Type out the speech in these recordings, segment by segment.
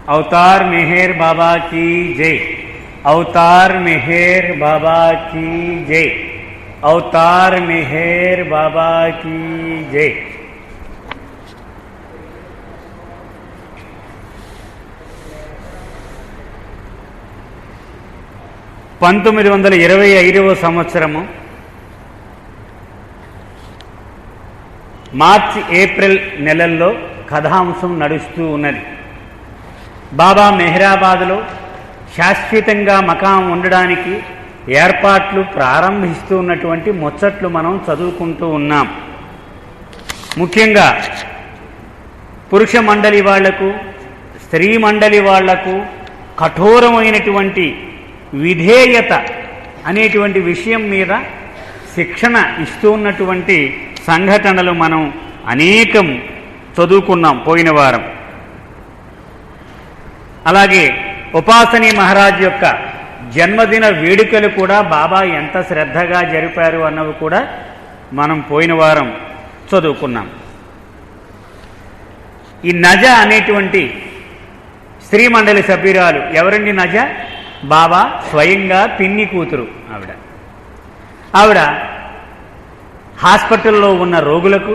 अवतार मेहर बाबा की जय। अवतार मेहर बाबा की जय। अवतार मेहर बाबा की जय। 1925వ సంవత్సరము మార్చి ఏప్రిల్ నెలల్లో కథాంశం నడుస్తూ ఉన్నది. బాబా మెహరాబాద్లో శాశ్వతంగా మకాం ఉండడానికి ఏర్పాట్లు ప్రారంభిస్తూ ఉన్నటువంటి ముచ్చట్లు మనం చదువుకుంటూ ఉన్నాం. ముఖ్యంగా పురుష మండలి వాళ్లకు, స్త్రీ మండలి వాళ్లకు కఠోరమైనటువంటి విధేయత అనేటువంటి విషయం మీద శిక్షణ ఇస్తూ ఉన్నటువంటి సంఘటనలు మనం అనేకం చదువుకున్నాం పోయిన వారం. అలాగే ఉపాసనీ మహారాజ్ యొక్క జన్మదిన వేడుకలు కూడా బాబా ఎంత శ్రద్ధగా జరిపారు అన్నవి కూడా మనం పోయిన వారం చదువుకున్నాం. ఈ నజ అనేటువంటి స్త్రీ మండలి సభ్యురాలు ఎవరండి? నజ బాబా స్వయంగా పిన్ని కూతురు. ఆవిడ హాస్పిటల్లో ఉన్న రోగులకు,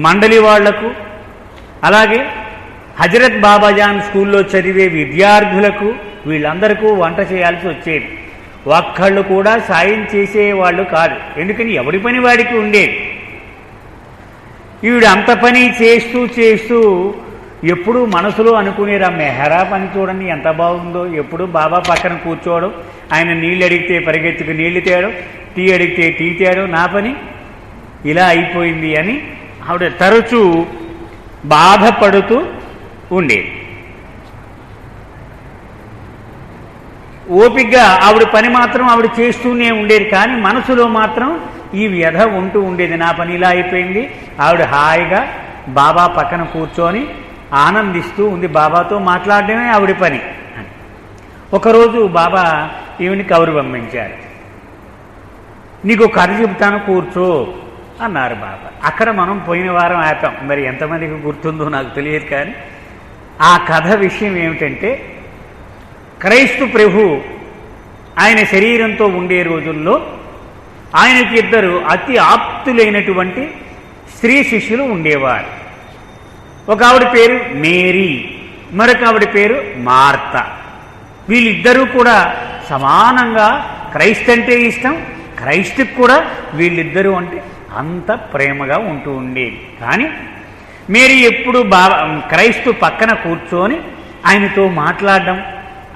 మండలి వాళ్లకు, అలాగే హజరత్ బాబాజాన్ స్కూల్లో చదివే విద్యార్థులకు వీళ్ళందరికీ వంట చేయాల్సి వచ్చేది. ఒక్కళ్ళు కూడా సాయం చేసేవాళ్ళు కాదు. ఎందుకని ఎవడి పని వాడికి ఉండేది. ఈవిడ అంత పని చేస్తూ చేస్తూ ఎప్పుడూ మనసులో అనుకునేరా, మెహరా పని చూడండి ఎంత బాగుందో. ఎప్పుడు బాబా పక్కన కూర్చోవడం, ఆయన నీళ్ళు అడిగితే పరిగెత్తుకు నీళ్లు తేయడం, టీ అడిగితే టీ తేయడం, నా పని ఇలా అయిపోయింది అని ఆవిడ తరచూ బాధపడుతూ ఉండేది. ఓపికగా ఆవిడ పని మాత్రం ఆవిడ చేస్తూనే ఉండేది. కానీ మనసులో మాత్రం ఈ వ్యధ ఉంటూ ఉండేది, నా పని ఇలా అయిపోయింది. ఆవిడ హాయిగా బాబా పక్కన కూర్చొని ఆనందిస్తూ ఉంది. బాబాతో మాట్లాడడమే ఆవిడ పని అని. ఒకరోజు బాబా ఈవిని కబురు పంపించారు. నీకు కథ చెబుతాను కూర్చో అన్నారు బాబా. అక్కడ మనం పోయిన వారం ఆపాం. మరి ఎంతమందికి గుర్తుందో నాకు తెలియదు. కానీ ఆ కథ విషయం ఏమిటంటే, క్రైస్తు ప్రభు ఆయన శరీరంతో ఉండే రోజుల్లో ఆయనకి ఇద్దరు అతి ఆప్తులైనటువంటి స్త్రీ శిష్యులు ఉండేవారు. ఒక ఆవిడ పేరు మేరీ, మరొక ఆవిడ పేరు మార్త. వీళ్ళిద్దరూ కూడా సమానంగా క్రైస్తు అంటే ఇష్టం, క్రైస్తుకు కూడా వీళ్ళిద్దరూ అంటే అంత ప్రేమగా ఉంటూ ఉండేది. కానీ మేరీ ఎప్పుడు క్రైస్తు పక్కన కూర్చొని ఆయనతో మాట్లాడడం,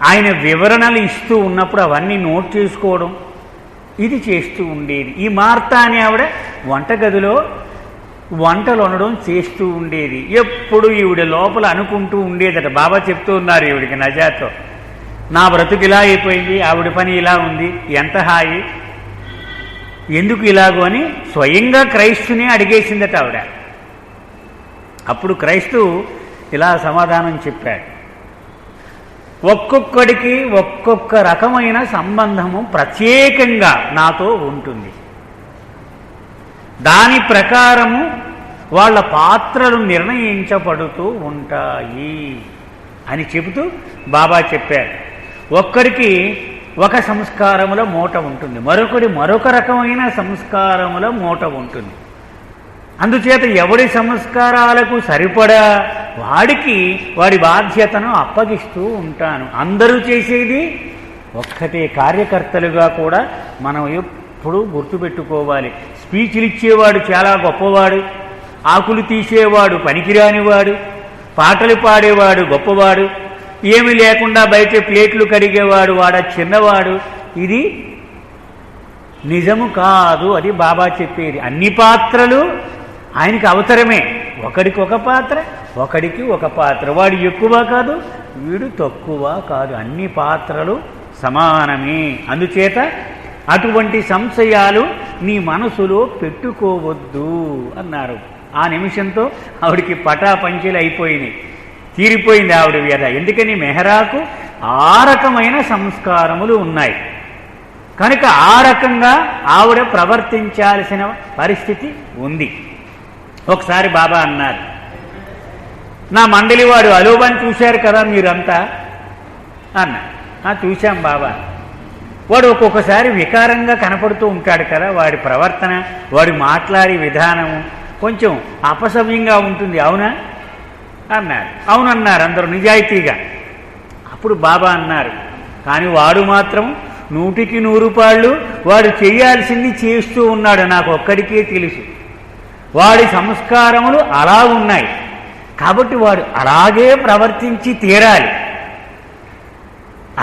ఆయన వివరణలు ఇస్తూ ఉన్నప్పుడు అవన్నీ నోట్ చేసుకోవడం, ఇది చేస్తూ ఉండేది. ఈ మార్త అనే ఆవిడ వంటగదిలో వంటలు వండడం చేస్తూ ఉండేది. ఎప్పుడు ఈవిడ లోపల అనుకుంటూ ఉండేదట. బాబా చెప్తూ ఉన్నారు ఈవిడికి, నజాతో, నా బ్రతుకు ఇలా అయిపోయింది, ఆవిడ పని ఇలా ఉంది, ఎంత హాయి, ఎందుకు ఇలాగో అని స్వయంగా క్రైస్తునే అడిగేసిందట ఆవిడ. అప్పుడు క్రైస్తు ఇలా సమాధానం చెప్పాడు. ఒక్కొక్కడికి ఒక్కొక్క రకమైన సంబంధము ప్రత్యేకంగా నాతో ఉంటుంది. దాని ప్రకారము వాళ్ళ పాత్రలు నిర్ణయించబడుతూ ఉంటాయి అని చెబుతూ బాబా చెప్పారు. ఒక్కడికి ఒక సంస్కారముల మూట ఉంటుంది, మరొకటి మరొక రకమైన సంస్కారముల మూట ఉంటుంది. అందుచేత ఎవడి సంస్కారాలకు సరిపడా వాడికి వాడి బాధ్యతను అప్పగిస్తూ ఉంటాను. అందరూ చేసేది ఒక్కటే. కార్యకర్తలుగా కూడా మనం ఎప్పుడూ గుర్తుపెట్టుకోవాలి. స్పీచ్లు ఇచ్చేవాడు చాలా గొప్పవాడు, ఆకులు తీసేవాడు పనికిరానివాడు, పాటలు పాడేవాడు గొప్పవాడు, ఏమి లేకుండా బయట ప్లేట్లు కడిగేవాడు వాడ చిన్నవాడు. ఇది నిజము కాదు. అది బాబా చెప్పేది. అన్ని పాత్రలు ఆయనకి అవసరమే. ఒకడికి ఒక పాత్ర, ఒకడికి ఒక పాత్ర. వాడు ఎక్కువ కాదు, వీడు తక్కువ కాదు. అన్ని పాత్రలు సమానమే. అందుచేత అటువంటి సంశయాలు నీ మనసులో పెట్టుకోవద్దు అన్నారు. ఆ నిమిషంతో ఆవిడికి పటాపంచలు అయిపోయినాయి, తీరిపోయింది ఆవిడ వ్యధ. ఎందుకని మెహరాకు ఆ రకమైన సంస్కారములు ఉన్నాయి కనుక ఆ రకంగా ఆవిడ ప్రవర్తించాల్సిన పరిస్థితి ఉంది. ఒకసారి బాబా అన్నారు, నా మండలి వాడు అలోబాని చూశారు కదా మీరంతా అన్న. చూశాం బాబా. వాడు ఒక్కొక్కసారి వికారంగా కనపడుతూ ఉంటాడు కదా, వాడి ప్రవర్తన, వాడు మాట్లాడే విధానము కొంచెం అపసవ్యంగా ఉంటుంది, అవునా అన్నారు. అవునన్నారు అందరూ నిజాయితీగా. అప్పుడు బాబా అన్నారు, కానీ వాడు మాత్రం 100కి 100 పాళ్ళు వాడు చేయాల్సింది చేస్తూ ఉన్నాడు, నాకు ఒక్కడికే తెలుసు. వాడి సంస్కారములు అలా ఉన్నాయి కాబట్టి వాడు అలాగే ప్రవర్తించి తీరాలి,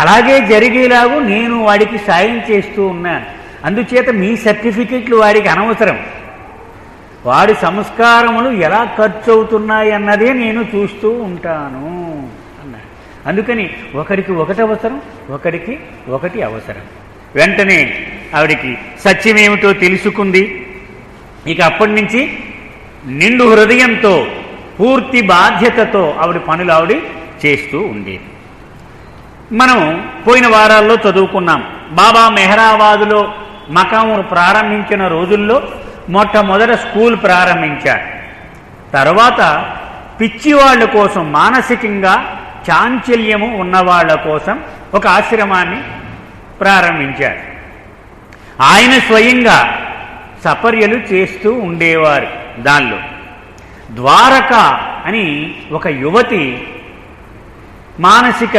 అలాగే జరిగేలాగూ నేను వాడికి సాయం చేస్తూ ఉన్నాను. అందుచేత మీ సర్టిఫికెట్లు వాడికి అనవసరం. వాడి సంస్కారములు ఎలా ఖర్చు అవుతున్నాయి అన్నదే నేను చూస్తూ ఉంటాను అన్నాడు. అందుకని ఒకడికి ఒకటి అవసరం, ఒకడికి ఒకటి అవసరం. వెంటనే ఆవిడికి సత్యమేమిటో తెలుసుకుంది. ఇక అప్పటి నుంచి నిండు హృదయంతో పూర్తి బాధ్యతతో ఆవిడ పనులు ఆవిడ చేస్తూ ఉండేది. మనం పోయిన వారాల్లో చదువుకున్నాం. బాబా మెహరాబాదులో మకామును ప్రారంభించిన రోజుల్లో మొట్టమొదట స్కూల్ ప్రారంభించారు. తర్వాత పిచ్చివాళ్ల కోసం, మానసికంగా చాంచల్యము ఉన్నవాళ్ల కోసం ఒక ఆశ్రమాన్ని ప్రారంభించారు. ఆయన స్వయంగా సపర్యలు చేస్తూ ఉండేవారు. దానిలో ద్వారక అని ఒక యువతి మానసిక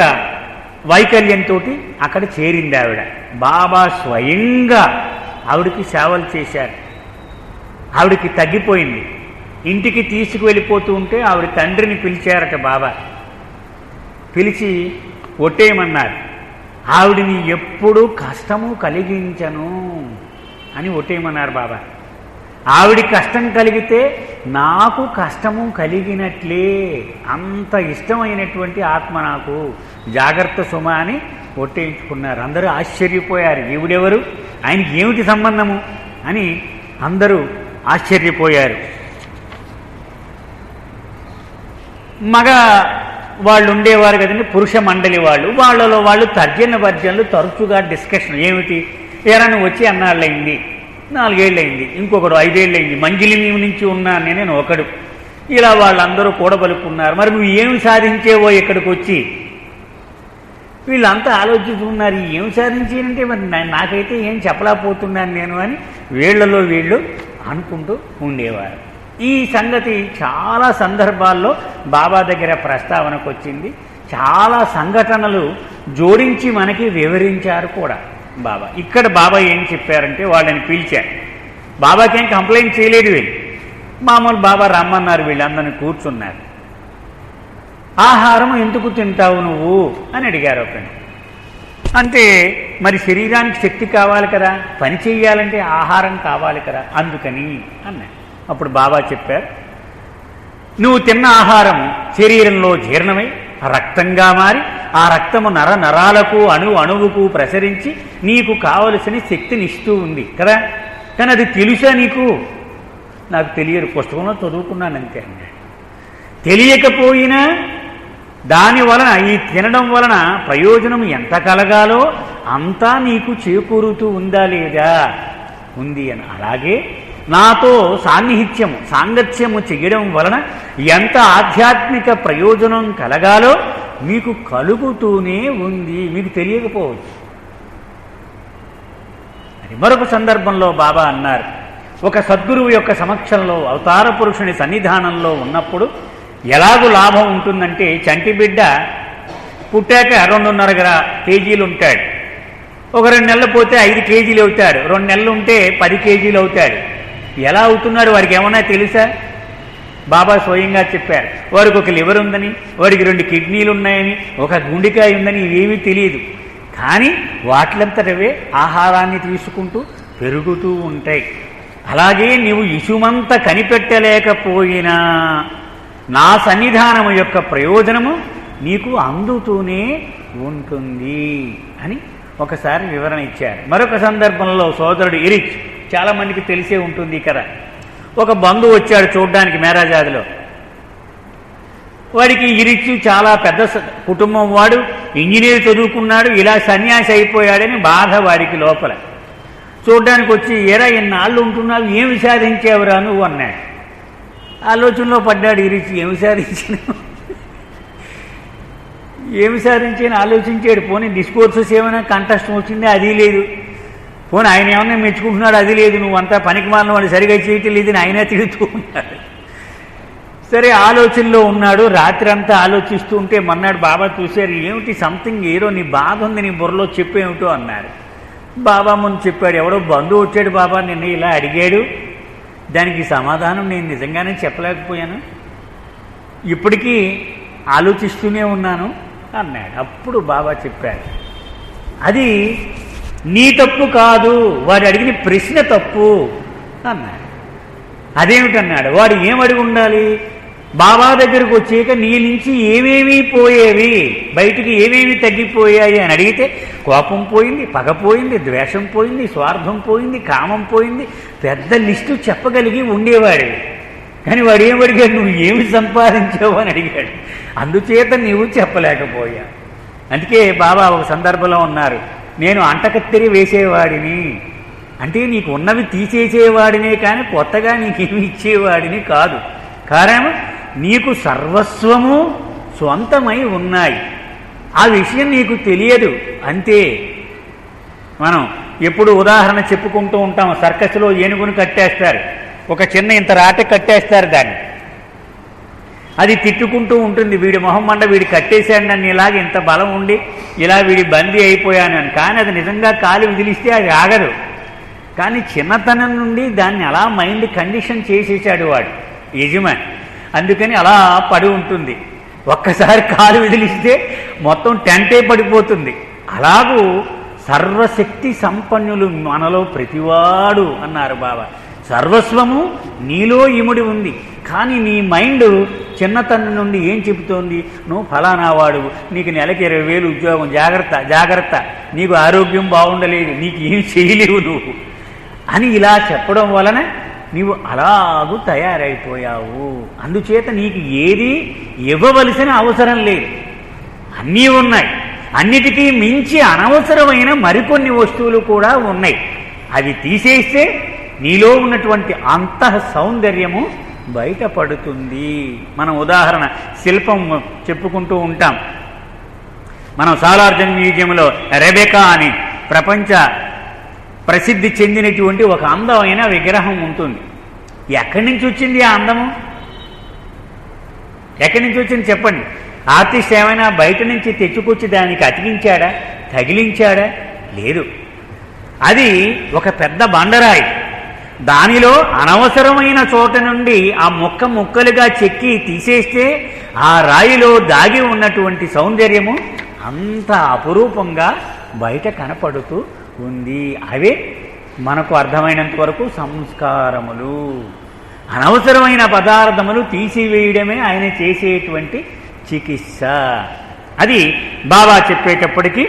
వైకల్యంతో అక్కడ చేరింది. ఆవిడ బాబా స్వయంగా ఆవిడికి సేవలు చేశారు. ఆవిడికి తగ్గిపోయింది. ఇంటికి తీసుకువెళ్ళిపోతూ ఉంటే ఆవిడ తండ్రిని పిలిచారట బాబా. పిలిచి ఒట్టేయమన్నారు. ఆవిడిని ఎప్పుడూ కష్టము కలిగించను అని ఒట్టేయమన్నారు బాబా. ఆవిడ కష్టం కలిగితే నాకు కష్టము కలిగినట్లే, అంత ఇష్టమైనటువంటి ఆత్మ నాకు, జాగ్రత్త సుమ అని ఒట్టేయించుకున్నారు. అందరూ ఆశ్చర్యపోయారు, ఈవిడెవరు, ఆయనకి ఏమిటి సంబంధము అని అందరూ ఆశ్చర్యపోయారు. మగ వాళ్ళు ఉండేవారు కదండి, పురుష మండలి వాళ్ళు. వాళ్ళలో వాళ్ళు తర్జన భర్జనలు తరచుగా డిస్కషన్. ఏమిటి, ఎరా నువ్వు వచ్చి అన్నాళ్ళయింది, 4 ఏళ్ళయింది, ఇంకొకడు 5 ఏళ్ళయింది, మంజిలి నుంచి ఉన్నాను నేను ఒకడు. ఇలా వాళ్ళందరూ కూడబలుకున్నారు. మరి నువ్వు ఏమి సాధించేవో ఇక్కడికి వచ్చి? వీళ్ళంతా ఆలోచిస్తున్నారు, ఏం సాధించానంటే మరి నాకైతే ఏం చెప్పలేకపోతున్నాను నేను అని వీళ్లలో వీళ్ళు అనుకుంటూ ఉండేవారు. ఈ సంగతి చాలా సందర్భాల్లో బాబా దగ్గర ప్రస్తావనకు వచ్చింది. చాలా సంఘటనలు జోడించి మనకి వివరించారు కూడా బాబా. ఇక్కడ బాబా ఏం చెప్పారంటే, వాళ్ళని పిలిచారు. బాబాకేం కంప్లైంట్ చేయలేదు వీళ్ళు, మామూలు బాబా రమ్మన్నారు. వీళ్ళందరినీ కూర్చున్నారు. ఆహారం ఎందుకు తింటావు నువ్వు అని అడిగారు ఒకరిని. అంటే మరి శరీరానికి శక్తి కావాలి కదా, పని చేయాలంటే ఆహారం కావాలి కదా, అందుకని అన్నాడు. అప్పుడు బాబా చెప్పారు, నువ్వు తిన్న ఆహారం శరీరంలో జీర్ణమై రక్తంగా మారి ఆ రక్తము నర నరాలకు అణువుకు ప్రసరించి నీకు కావలసిన శక్తిని ఇస్తూ ఉంది కదా, కానీ అది తెలుసా నీకు? నాకు తెలియదు, పుస్తకంలో చదువుకున్నాను అంతే అన్నాడు. తెలియకపోయినా దాని వలన, ఈ తినడం వలన ప్రయోజనం ఎంత కలగాలో అంతా నీకు చేకూరుతూ ఉందా లేదా? ఉంది అని. అలాగే నాతో సాంగత్యము చెయ్యడం వలన ఎంత ఆధ్యాత్మిక ప్రయోజనం కలగాలో మీకు కలుగుతూనే ఉంది, మీకు తెలియకపోవచ్చు. అది మరొక సందర్భంలో బాబా అన్నారు, ఒక సద్గురువు యొక్క సమక్షంలో, అవతార పురుషుని సన్నిధానంలో ఉన్నప్పుడు ఎలాగూ లాభం ఉంటుందంటే, చంటి బిడ్డ పుట్టాక 2.5 కేజీలు ఉంటాడు. ఒక 2 నెలలు పోతే 5 కేజీలు అవుతాడు. 2 నెలలు ఉంటే 10 కేజీలు అవుతాడు. ఎలా అవుతున్నాడు వాడికి ఏమన్నా తెలుసా? బాబా స్వయంగా చెప్పారు, వాడికి ఒక లివర్ ఉందని, వాడికి 2 కిడ్నీలు ఉన్నాయని, ఒక గుండెకాయ ఉందని ఇవేమీ తెలియదు. కానీ వాటిలంతటవే ఆహారాన్ని తీసుకుంటూ పెరుగుతూ ఉంటాయి. అలాగే నీవు ఇసుమంత కనిపెట్టలేకపోయినా నా సన్నిధానము యొక్క ప్రయోజనము నీకు అందుతూనే ఉంటుంది అని ఒకసారి వివరణ ఇచ్చారు. మరొక సందర్భంలో సోదరుడు ఇరిచ్, చాలా మందికి తెలిసే ఉంటుంది కదా, ఒక బంధువు వచ్చాడు చూడ్డానికి మేరాజాదిలో. వాడికి ఇరిచ్ చాలా పెద్ద కుటుంబం, వాడు ఇంజనీర్ చదువుకున్నాడు, ఇలా సన్యాసి అయిపోయాడని బాధ వాడికి లోపల. చూడ్డానికి వచ్చి, ఏరా ఎన్నాళ్ళు ఉంటున్నావు, ఏమి సాధించావురా నువ్వు అన్నాడు. ఆలోచనలో పడ్డాడు ఇరిచి, ఏమి సాధించాను, ఏమి సాధించి అని ఆలోచించాడు. పోనీ డిస్కోర్సెస్ ఏమైనా కంటెస్ట్ వచ్చింది, అది లేదు. పోనీ ఆయన ఏమన్నా మెచ్చుకుంటున్నాడు, అది లేదు. నువ్వంతా పనికి మాలిన వాడు, సరిగా చేయటం లేదని ఆయనే తిడుతూ ఉన్నాడు. సరే ఆలోచనలో ఉన్నాడు. రాత్రి అంతా ఆలోచిస్తూ ఉంటే మన్నాడు బాబా చూశారు. ఏమిటి సంథింగ్ ఏదో నీ బాధ ఉంది నీ బుర్రలో చెప్పేమిటో అన్నారు. బాబా ముందు చెప్పాడు. ఎవడో బంధువు వచ్చాడు బాబా, నిన్న ఇలా అడిగాడు, దానికి సమాధానం నేను నిజంగానే చెప్పలేకపోయాను, ఇప్పటికీ ఆలోచిస్తూనే ఉన్నాను అన్నాడు. అప్పుడు బాబా చెప్పాడు, అది నీ తప్పు కాదు, వాడు అడిగిన ప్రశ్న తప్పు అన్నాడు. అదేమిటన్నాడు. వాడు ఏమడిగి ఉండాలి? బాబా దగ్గరకు వచ్చాక నీ నుంచి ఏమేమీ పోయేవి, బయటికి ఏమేమి తగ్గిపోయాయి అని అడిగితే కోపం పోయింది, పగ పోయింది, ద్వేషం పోయింది, స్వార్థం పోయింది, కామం పోయింది, పెద్ద లిస్టు చెప్పగలిగి ఉండేవాడు. కానీ వాడు ఏమడిగాడు? నువ్వు ఏమి సంపాదించావు అని అడిగాడు. అందుచేత నీవు చెప్పలేకపోయా. అందుకే బాబా ఒక సందర్భంలో ఉన్నారు, నేను అంటకత్తెరి వేసేవాడిని, అంటే నీకు ఉన్నవి తీసేసేవాడినే కానీ కొత్తగా నీకేమి ఇచ్చేవాడిని కాదు. కారణం నీకు సర్వస్వము స్వంతమై ఉన్నాయి, ఆ విషయం నీకు తెలియదు అంతే. మనం ఎప్పుడు ఉదాహరణ చెప్పుకుంటూ ఉంటాం. సర్కస్లో ఏనుగును కట్టేస్తారు, ఒక చిన్న ఇంత రాట కట్టేస్తారు, దాన్ని అది తిట్టుకుంటూ ఉంటుంది, వీడి మొహం మండ వీడి కట్టేశాడు నన్ను, ఇలాగ ఇంత బలం ఉండి ఇలా వీడి బందీ అయిపోయాను అని. కానీ అది నిజంగా కాలు విదిలిస్తే అది ఆగదు. కానీ చిన్నతనం నుండి దాన్ని అలా మైండ్ కండిషన్ చేసేసాడు వాడు యజమాని. అందుకని అలా పడి ఉంటుంది. ఒక్కసారి కాలు విదిలిస్తే మొత్తం టెంటే పడిపోతుంది. అలాగూ సర్వశక్తి సంపన్నులు మనలో ప్రతివాడు అన్నారు బాబా. సర్వస్వము నీలో ఇముడి ఉంది. కానీ నీ మైండ్ చిన్నతనం నుండి ఏం చెబుతోంది? నువ్వు ఫలానా వాడు, నీకు నెలకి 20,000 ఉద్యోగం, జాగ్రత్త జాగ్రత్త, నీకు ఆరోగ్యం బాగుండలేదు, నీకు ఏం చేయలేవు నువ్వు అని ఇలా చెప్పడం వలన నీవు అలాగూ తయారైపోయావు. అందుచేత నీకు ఏది ఇవ్వవలసిన అవసరం లేదు, అన్నీ ఉన్నాయి. అన్నిటికీ మించి అనవసరమైన మరికొన్ని వస్తువులు కూడా ఉన్నాయి. అవి తీసేస్తే నీలో ఉన్నటువంటి అంతః సౌందర్యము బయటపడుతుంది. మనం ఉదాహరణ శిల్పం చెప్పుకుంటూ ఉంటాం. మనం సాలార్జంగ్ మ్యూజియంలో రెబెకా అని ప్రపంచ ప్రసిద్ధి చెందినటువంటి ఒక అందమైన విగ్రహం ఉంటుంది. ఎక్కడి నుంచి వచ్చింది ఆ అందము? ఎక్కడి నుంచి వచ్చింది చెప్పండి? ఆర్టిస్ట్ ఏమైనా బయట నుంచి తెచ్చుకొచ్చి దానికి అతికించాడా, తగిలించాడా? లేదు. అది ఒక పెద్ద బండరాయి. దానిలో అనవసరమైన చోట నుండి ఆ ముక్కలుగా చెక్కి తీసేస్తే ఆ రాయిలో దాగి ఉన్నటువంటి సౌందర్యము అంత అపురూపంగా బయట కనపడుతూ ఉంది. అవే మనకు అర్థమైనంత వరకు సంస్కారములు. అనవసరమైన పదార్థములు తీసివేయడమే ఆయన చేసేటువంటి చికిత్స. అది బాబా చెప్పేటప్పటికీ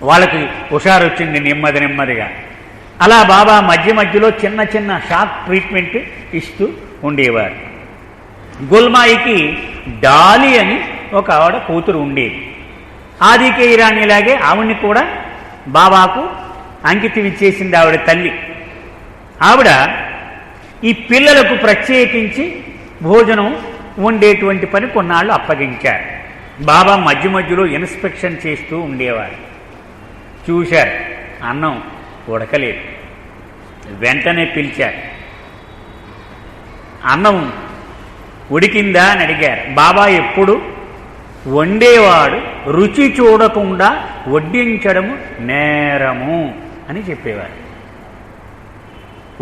వాళ్ళకి హుషారు వచ్చింది నెమ్మదిగా. అలా బాబా మధ్య మధ్యలో చిన్న చిన్న షాక్ ట్రీట్మెంట్ ఇస్తూ ఉండేవారు. గుల్మాయికి డాలి అని ఒక ఆవిడ కూతురు ఉండేది. ఆదికే ఇరానీలాగే ఆవిడ్ని కూడా బాబాకు అంకితం ఇచ్చేసింది ఆవిడ తల్లి. ఆవిడ ఈ పిల్లలకు ప్రత్యేకించి భోజనం వండేటువంటి పని కొన్నాళ్ళు అప్పగించారు. బాబా మధ్య మధ్యలో ఇన్స్పెక్షన్ చేస్తూ ఉండేవారు. చూశారు, అన్నం ఉడకలేదు. వెంటనే పిలిచారు. అన్నం ఉడికిందా అని అడిగారు. బాబా ఎప్పుడు వండేవాడు రుచి చూడకుండా వడ్డించడము నేరము అని చెప్పేవారు.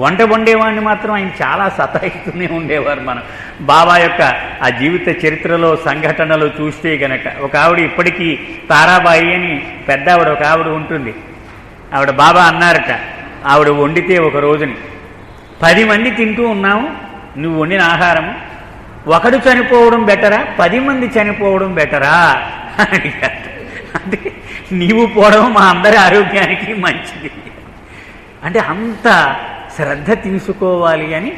వంట వండేవాడిని మాత్రం ఆయన చాలా సతాయిస్తూనే ఉండేవారు. మనం బాబా యొక్క ఆ జీవిత చరిత్రలో సంఘటనలు చూస్తే గనక, ఒక ఆవిడ ఇప్పటికీ తారాబాయి అని పెద్ద ఆవిడ ఒక ఆవిడ ఉంటుంది. ఆవిడ బాబా అన్నారట, ఆవిడ వండితే ఒక రోజుని 10 మంది తింటూ ఉన్నాము, నువ్వు వండిన ఆహారము, ఒకడు చనిపోవడం బెటరా 10 మంది చనిపోవడం బెటరా అడిగారు. అంటే నీవు పోవడం మా అందరి ఆరోగ్యానికి మంచిది. అంటే అంత శ్రద్ధ తీసుకోవాలి అని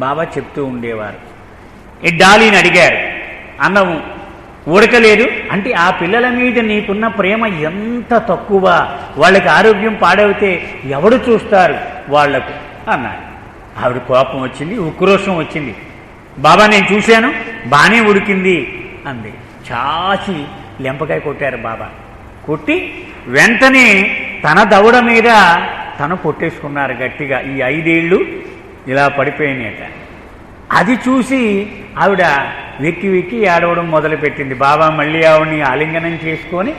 బాబా చెప్తూ ఉండేవారు. ఈ డాలీని అడిగారు, అన్నం ఉడకలేదు అంటే ఆ పిల్లల మీద నీకున్న ప్రేమ ఎంత తక్కువ, వాళ్ళకి ఆరోగ్యం పాడవుతే ఎవడు చూస్తారు వాళ్లకు అన్నారు. ఆవిడ కోపం వచ్చింది, ఉక్రోషం వచ్చింది. బాబా నేను చూశాను, బాగానే ఉడికింది అంది. చాచి లెంపకాయ కొట్టారు బాబా. కొట్టి వెంటనే తన దవడ మీద తను కొట్టేసుకున్నారు గట్టిగా. ఈ 5 ఏళ్ళు ఇలా పడిపోయినాయట. అది చూసి ఆవిడ వెక్కి వెక్కి ఏడవడం మొదలుపెట్టింది. బాబా మళ్ళీ ఆవిడని ఆలింగనం చేసుకొని,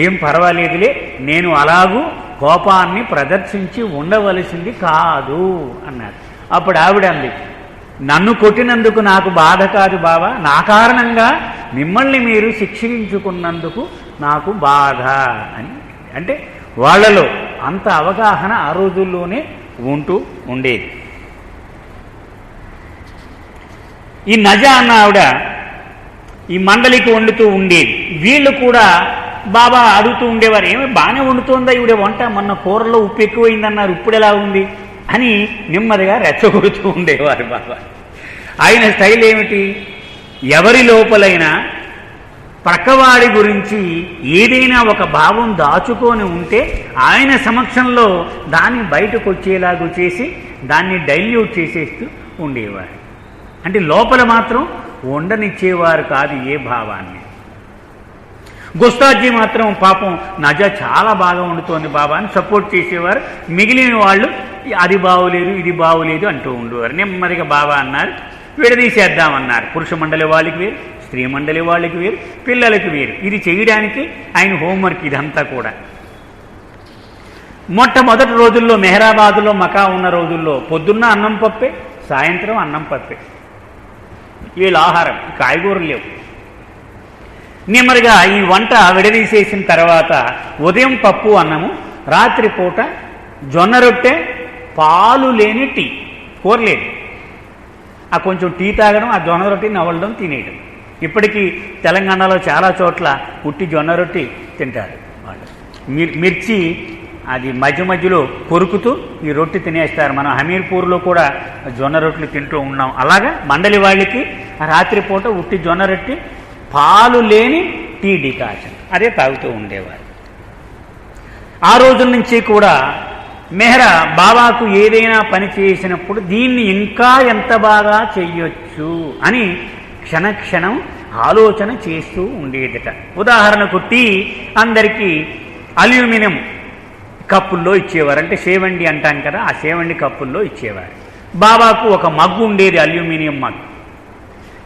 ఏం పర్వాలేదులే, నేను అలాగూ కోపాన్ని ప్రదర్శించి ఉండవలసింది కాదు అన్నారు. అప్పుడు ఆవిడ అంది, నన్ను కొట్టినందుకు నాకు బాధ కాదు బాబా, నా కారణంగా మిమ్మల్ని మీరు శిక్షించుకున్నందుకు నాకు బాధ అని. అంటే వాళ్ళలో అంత అవగాహన ఆ రోజుల్లోనే ఉంటూ ఉండేది. ఈ నజ అన్న ఆవిడ ఈ మండలికి వండుతూ ఉండేది. వీళ్ళు కూడా బాబా అడుగుతూ ఉండేవారు, ఏమి బాగానే వండుతోందా ఈవిడ వంట, మొన్న కూరలో ఉప్పు ఎక్కువైందన్నారు, ఇప్పుడు ఎలా ఉంది అని నెమ్మదిగా రెచ్చగొడుతూ ఉండేవారు బాబా. ఆయన స్టైల్ ఏమిటి, ఎవరి లోపలైనా ప్రక్కవాడి గురించి ఏదైనా ఒక భావం దాచుకొని ఉంటే ఆయన సమక్షంలో దాన్ని బయటకు వచ్చేలాగా చేసి దాన్ని డైల్యూట్ చేసేస్తూ ఉండేవారు. అంటే లోపల మాత్రం ఉండనిచ్చేవారు కాదు ఏ భావాన్ని. గుస్తాజీ మాత్రం పాపం నజ చాలా బాగా వండుతోంది బాబా అని సపోర్ట్ చేసేవారు. మిగిలిన వాళ్ళు అది బాగోలేదు ఇది బాగోలేదు అంటూ ఉండేవారు. నెమ్మదిగా బాబా అన్నారు, విడదీసేద్దామన్నారు. పురుష మండలి వాళ్ళకి వేరు, స్త్రీ మండలి వాళ్ళకి వేరు, పిల్లలకి వేరు. ఇది చేయడానికి ఆయన హోంవర్క్ ఇదంతా కూడా. మొట్టమొదటి రోజుల్లో మెహరాబాదులో మకా ఉన్న రోజుల్లో పొద్దున్న అన్నం పప్పే, సాయంత్రం అన్నం పప్పే. వీళ్ళ ఆహారం కాయగూరలు లేవు. నెమ్మదిగా ఈ వంట విడదీసేసిన తర్వాత ఉదయం పప్పు అన్నము, రాత్రిపూట జొన్న రొట్టె, పాలు లేని టీ, కూరలేదు. ఆ కొంచెం టీ తాగడం, ఆ జొన్న రొట్టె నవ్వడం, తినేయడం. ఇప్పటికీ తెలంగాణలో చాలా చోట్ల ఉట్టి జొన్న రొట్టె తింటారు వాళ్ళు. మిర్చి అది మధ్య మధ్యలో కొరుకుతూ ఈ రొట్టె తినేస్తారు. మనం హమీర్పూర్లో కూడా జొన్న రొట్టెలు తింటూ ఉన్నాం. అలాగా మండలి వాళ్ళకి రాత్రిపూట ఉట్టి జొన్న రొట్టె, పాలు లేని టీ డికాషన్, అదే తాగుతూ ఉండేవారు. ఆ రోజుల నుంచి కూడా మెహ్రా బాబాకు ఏదైనా పని చేసినప్పుడు దీన్ని ఇంకా ఎంత బాగా చెయ్యొచ్చు అని క్షణక్షణం ఆలోచన చేస్తూ ఉండేదట. ఉదాహరణకు టీ అందరికీ అల్యూమినియం కప్పుల్లో ఇచ్చేవారు, అంటే సేవండి అంటాం కదా, ఆ సేవండి కప్పుల్లో ఇచ్చేవారు. బాబాకు ఒక మగ్గు ఉండేది, అల్యూమినియం మగ్గు.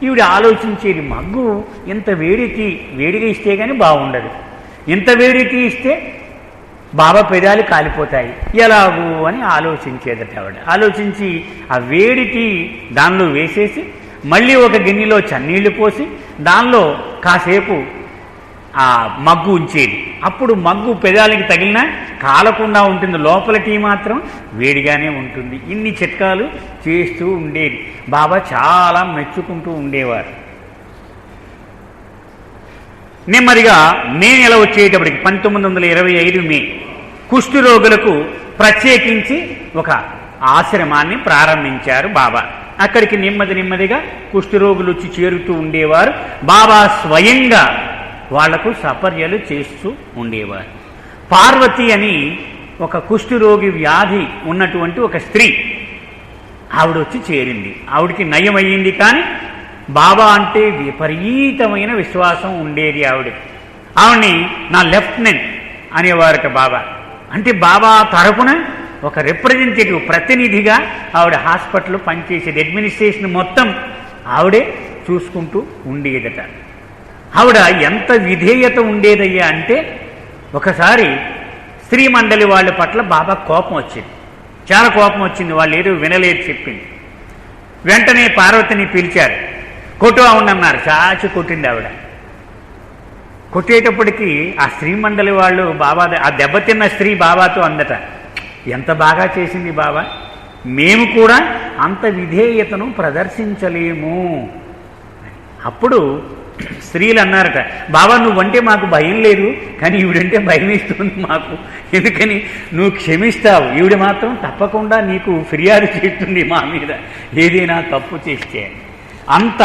ఈవిడ ఆలోచించేది, మగ్గు ఇంత వేడిగా ఇస్తే కానీ బాగుండదు, ఇంత వేడికి ఇస్తే బాబా పెదాలు కాలిపోతాయి, ఎలాగూ అని ఆలోచించేదట ఆవిడ. ఆలోచించి ఆ వేడికి దానిలో వేసేసి మళ్ళీ ఒక గిన్నెలో చన్నీళ్లు పోసి దానిలో కాసేపు ఆ మగ్గు ఉంచేది. అప్పుడు మగ్గు పెదాలకి తగిలినా కాలకుండా ఉంటుంది, లోపల టీ మాత్రం వేడిగానే ఉంటుంది. ఇన్ని చిట్కాలు చేస్తూ ఉండేది. బాబా చాలా మెచ్చుకుంటూ ఉండేవారు. నెమ్మదిగా మే నెల వచ్చేటప్పటికి 1925 మే కుష్ఠరోగులకు ప్రత్యేకించి ఒక ఆశ్రమాన్ని ప్రారంభించారు బాబా. అక్కడికి నెమ్మదిగా కుష్ఠరోగులు వచ్చి చేరుతూ ఉండేవారు. బాబా స్వయంగా వాళ్లకు సపర్యలు చేస్తూ ఉండేవారు. పార్వతి అని ఒక కుష్ఠరోగి వ్యాధి ఉన్నటువంటి ఒక స్త్రీ, ఆవిడ వచ్చి చేరింది. ఆవిడికి నయం అయ్యింది, కానీ బాబా అంటే విపరీతమైన విశ్వాసం ఉండేది ఆవిడకి. ఆవిడ్ని నా లెఫ్టినెంట్ అనేవారట బాబా. అంటే బాబా తరపున ఒక రిప్రజెంటేటివ్, ప్రతినిధిగా ఆవిడ హాస్పిటల్ పనిచేసేది. అడ్మినిస్ట్రేషన్ మొత్తం ఆవిడే చూసుకుంటూ ఉండేదట. ఆవిడ ఎంత విధేయత ఉండేదయ్యా అంటే, ఒకసారి స్త్రీ మండలి వాళ్ళ పట్ల బాబా కోపం వచ్చింది, చాలా కోపం వచ్చింది. వాళ్ళు ఏదో వినలేదు చెప్పింది. వెంటనే పార్వతిని పిలిచారు, కొట్టు అవునన్నారు. చాచి కొట్టింది ఆవిడ. కొట్టేటప్పటికీ ఆ స్త్రీ మండలి వాళ్ళు బాబా, ఆ దెబ్బతిన్న స్త్రీ బాబాతో అందట, ఎంత బాగా చేసింది బాబా, మేము కూడా అంత విధేయతను ప్రదర్శించలేము. అప్పుడు స్త్రీలు అన్నారట, బాబా నువ్వంటే మాకు భయం లేదు, కానీ ఈవిడంటే భయం ఇస్తుంది మాకు, ఎందుకని నువ్వు క్షమిస్తావు, ఈవిడ మాత్రం తప్పకుండా నీకు ఫిర్యాదు చేస్తుంది మా మీద ఏదైనా తప్పు చేస్తే. అంత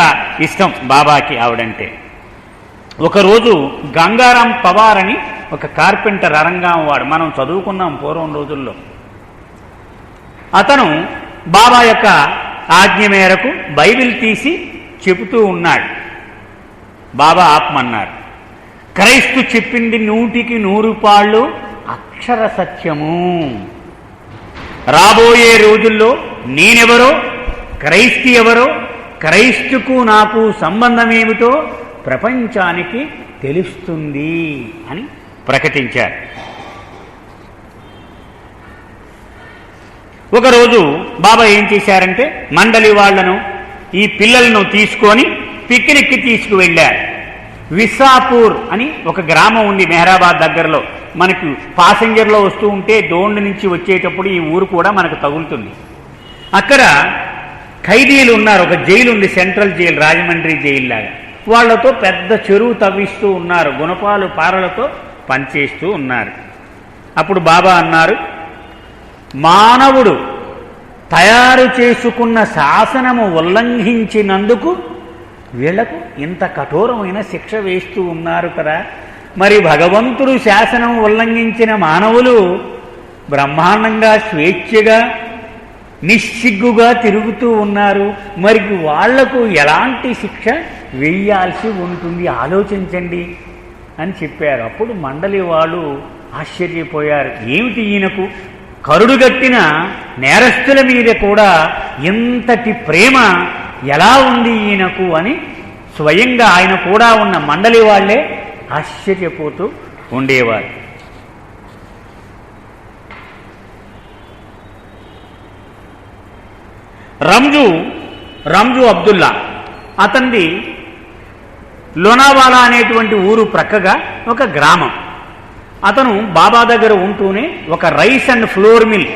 ఇష్టం బాబాకి ఆవిడంటే. ఒకరోజు గంగారాం పవార్ అని ఒక కార్పెంటర్, అరంగాం వాడు, మనం చదువుకున్నాం పూర్వం రోజుల్లో. అతను బాబా యొక్క ఆజ్ఞ మేరకు బైబిల్ తీసి చెబుతూ ఉన్నాడు. బాబా ఆపమన్నారు. క్రైస్తు చెప్పింది 100కి 100 అక్షర సత్యము. రాబోయే రోజుల్లో నేనెవరో, క్రైస్తు ఎవరో, క్రైస్తుకు నాకు సంబంధమేమిటో ప్రపంచానికి తెలుస్తుంది అని ప్రకటించారు. ఒకరోజు బాబా ఏం చేశారంటే మండలి వాళ్లను, ఈ పిల్లలను తీసుకొని పిక్నిక్కి తీసుకువెళ్ళారు. విసాపూర్ అని ఒక గ్రామం ఉంది మెహరాబాద్ దగ్గరలో. మనకు పాసెంజర్లో వస్తూ ఉంటే దోండ్ నుంచి వచ్చేటప్పుడు ఈ ఊరు కూడా మనకు తగులుతుంది. అక్కడ ఖైదీలు ఉన్నారు. ఒక జైలు ఉంది, సెంట్రల్ జైలు, రాజమండ్రి జైలు లాగా. వాళ్లతో పెద్ద చెరువు తవ్విస్తూ ఉన్నారు, గుణపాలు పారలతో పనిచేస్తూ ఉన్నారు. అప్పుడు బాబా అన్నారు, మానవుడు తయారు చేసుకున్న శాసనము ఉల్లంఘించినందుకు వీళ్లకు ఇంత కఠోరమైన శిక్ష వేస్తూ ఉన్నారు కదా. మరి భగవంతుడు శాసనం ఉల్లంఘించిన మానవులు బ్రహ్మాండంగా స్వేచ్ఛగా నిస్సిగ్గుగా తిరుగుతూ ఉన్నారు. మరి వాళ్లకు ఎలాంటి శిక్ష వేయాల్సి ఉంటుంది ఆలోచించండి అని చెప్పారు. అప్పుడు మండలి వాళ్ళు ఆశ్చర్యపోయారు. ఏమిటి ఈయనకు కరుడుగట్టిన నేరస్తుల మీద కూడా ఇంతటి ప్రేమ ఎలా ఉంది ఈయనకు అని స్వయంగా ఆయన కూడా ఉన్న మండలి వాళ్లే ఆశ్చర్యపోతూ ఉండేవారు. రంజు అబ్దుల్లా, అతనిది లోనావాలా అనేటువంటి ఊరు ప్రక్కగా ఒక గ్రామం. అతను బాబా దగ్గర ఉంటూనే ఒక రైస్ అండ్ ఫ్లోర్ మిల్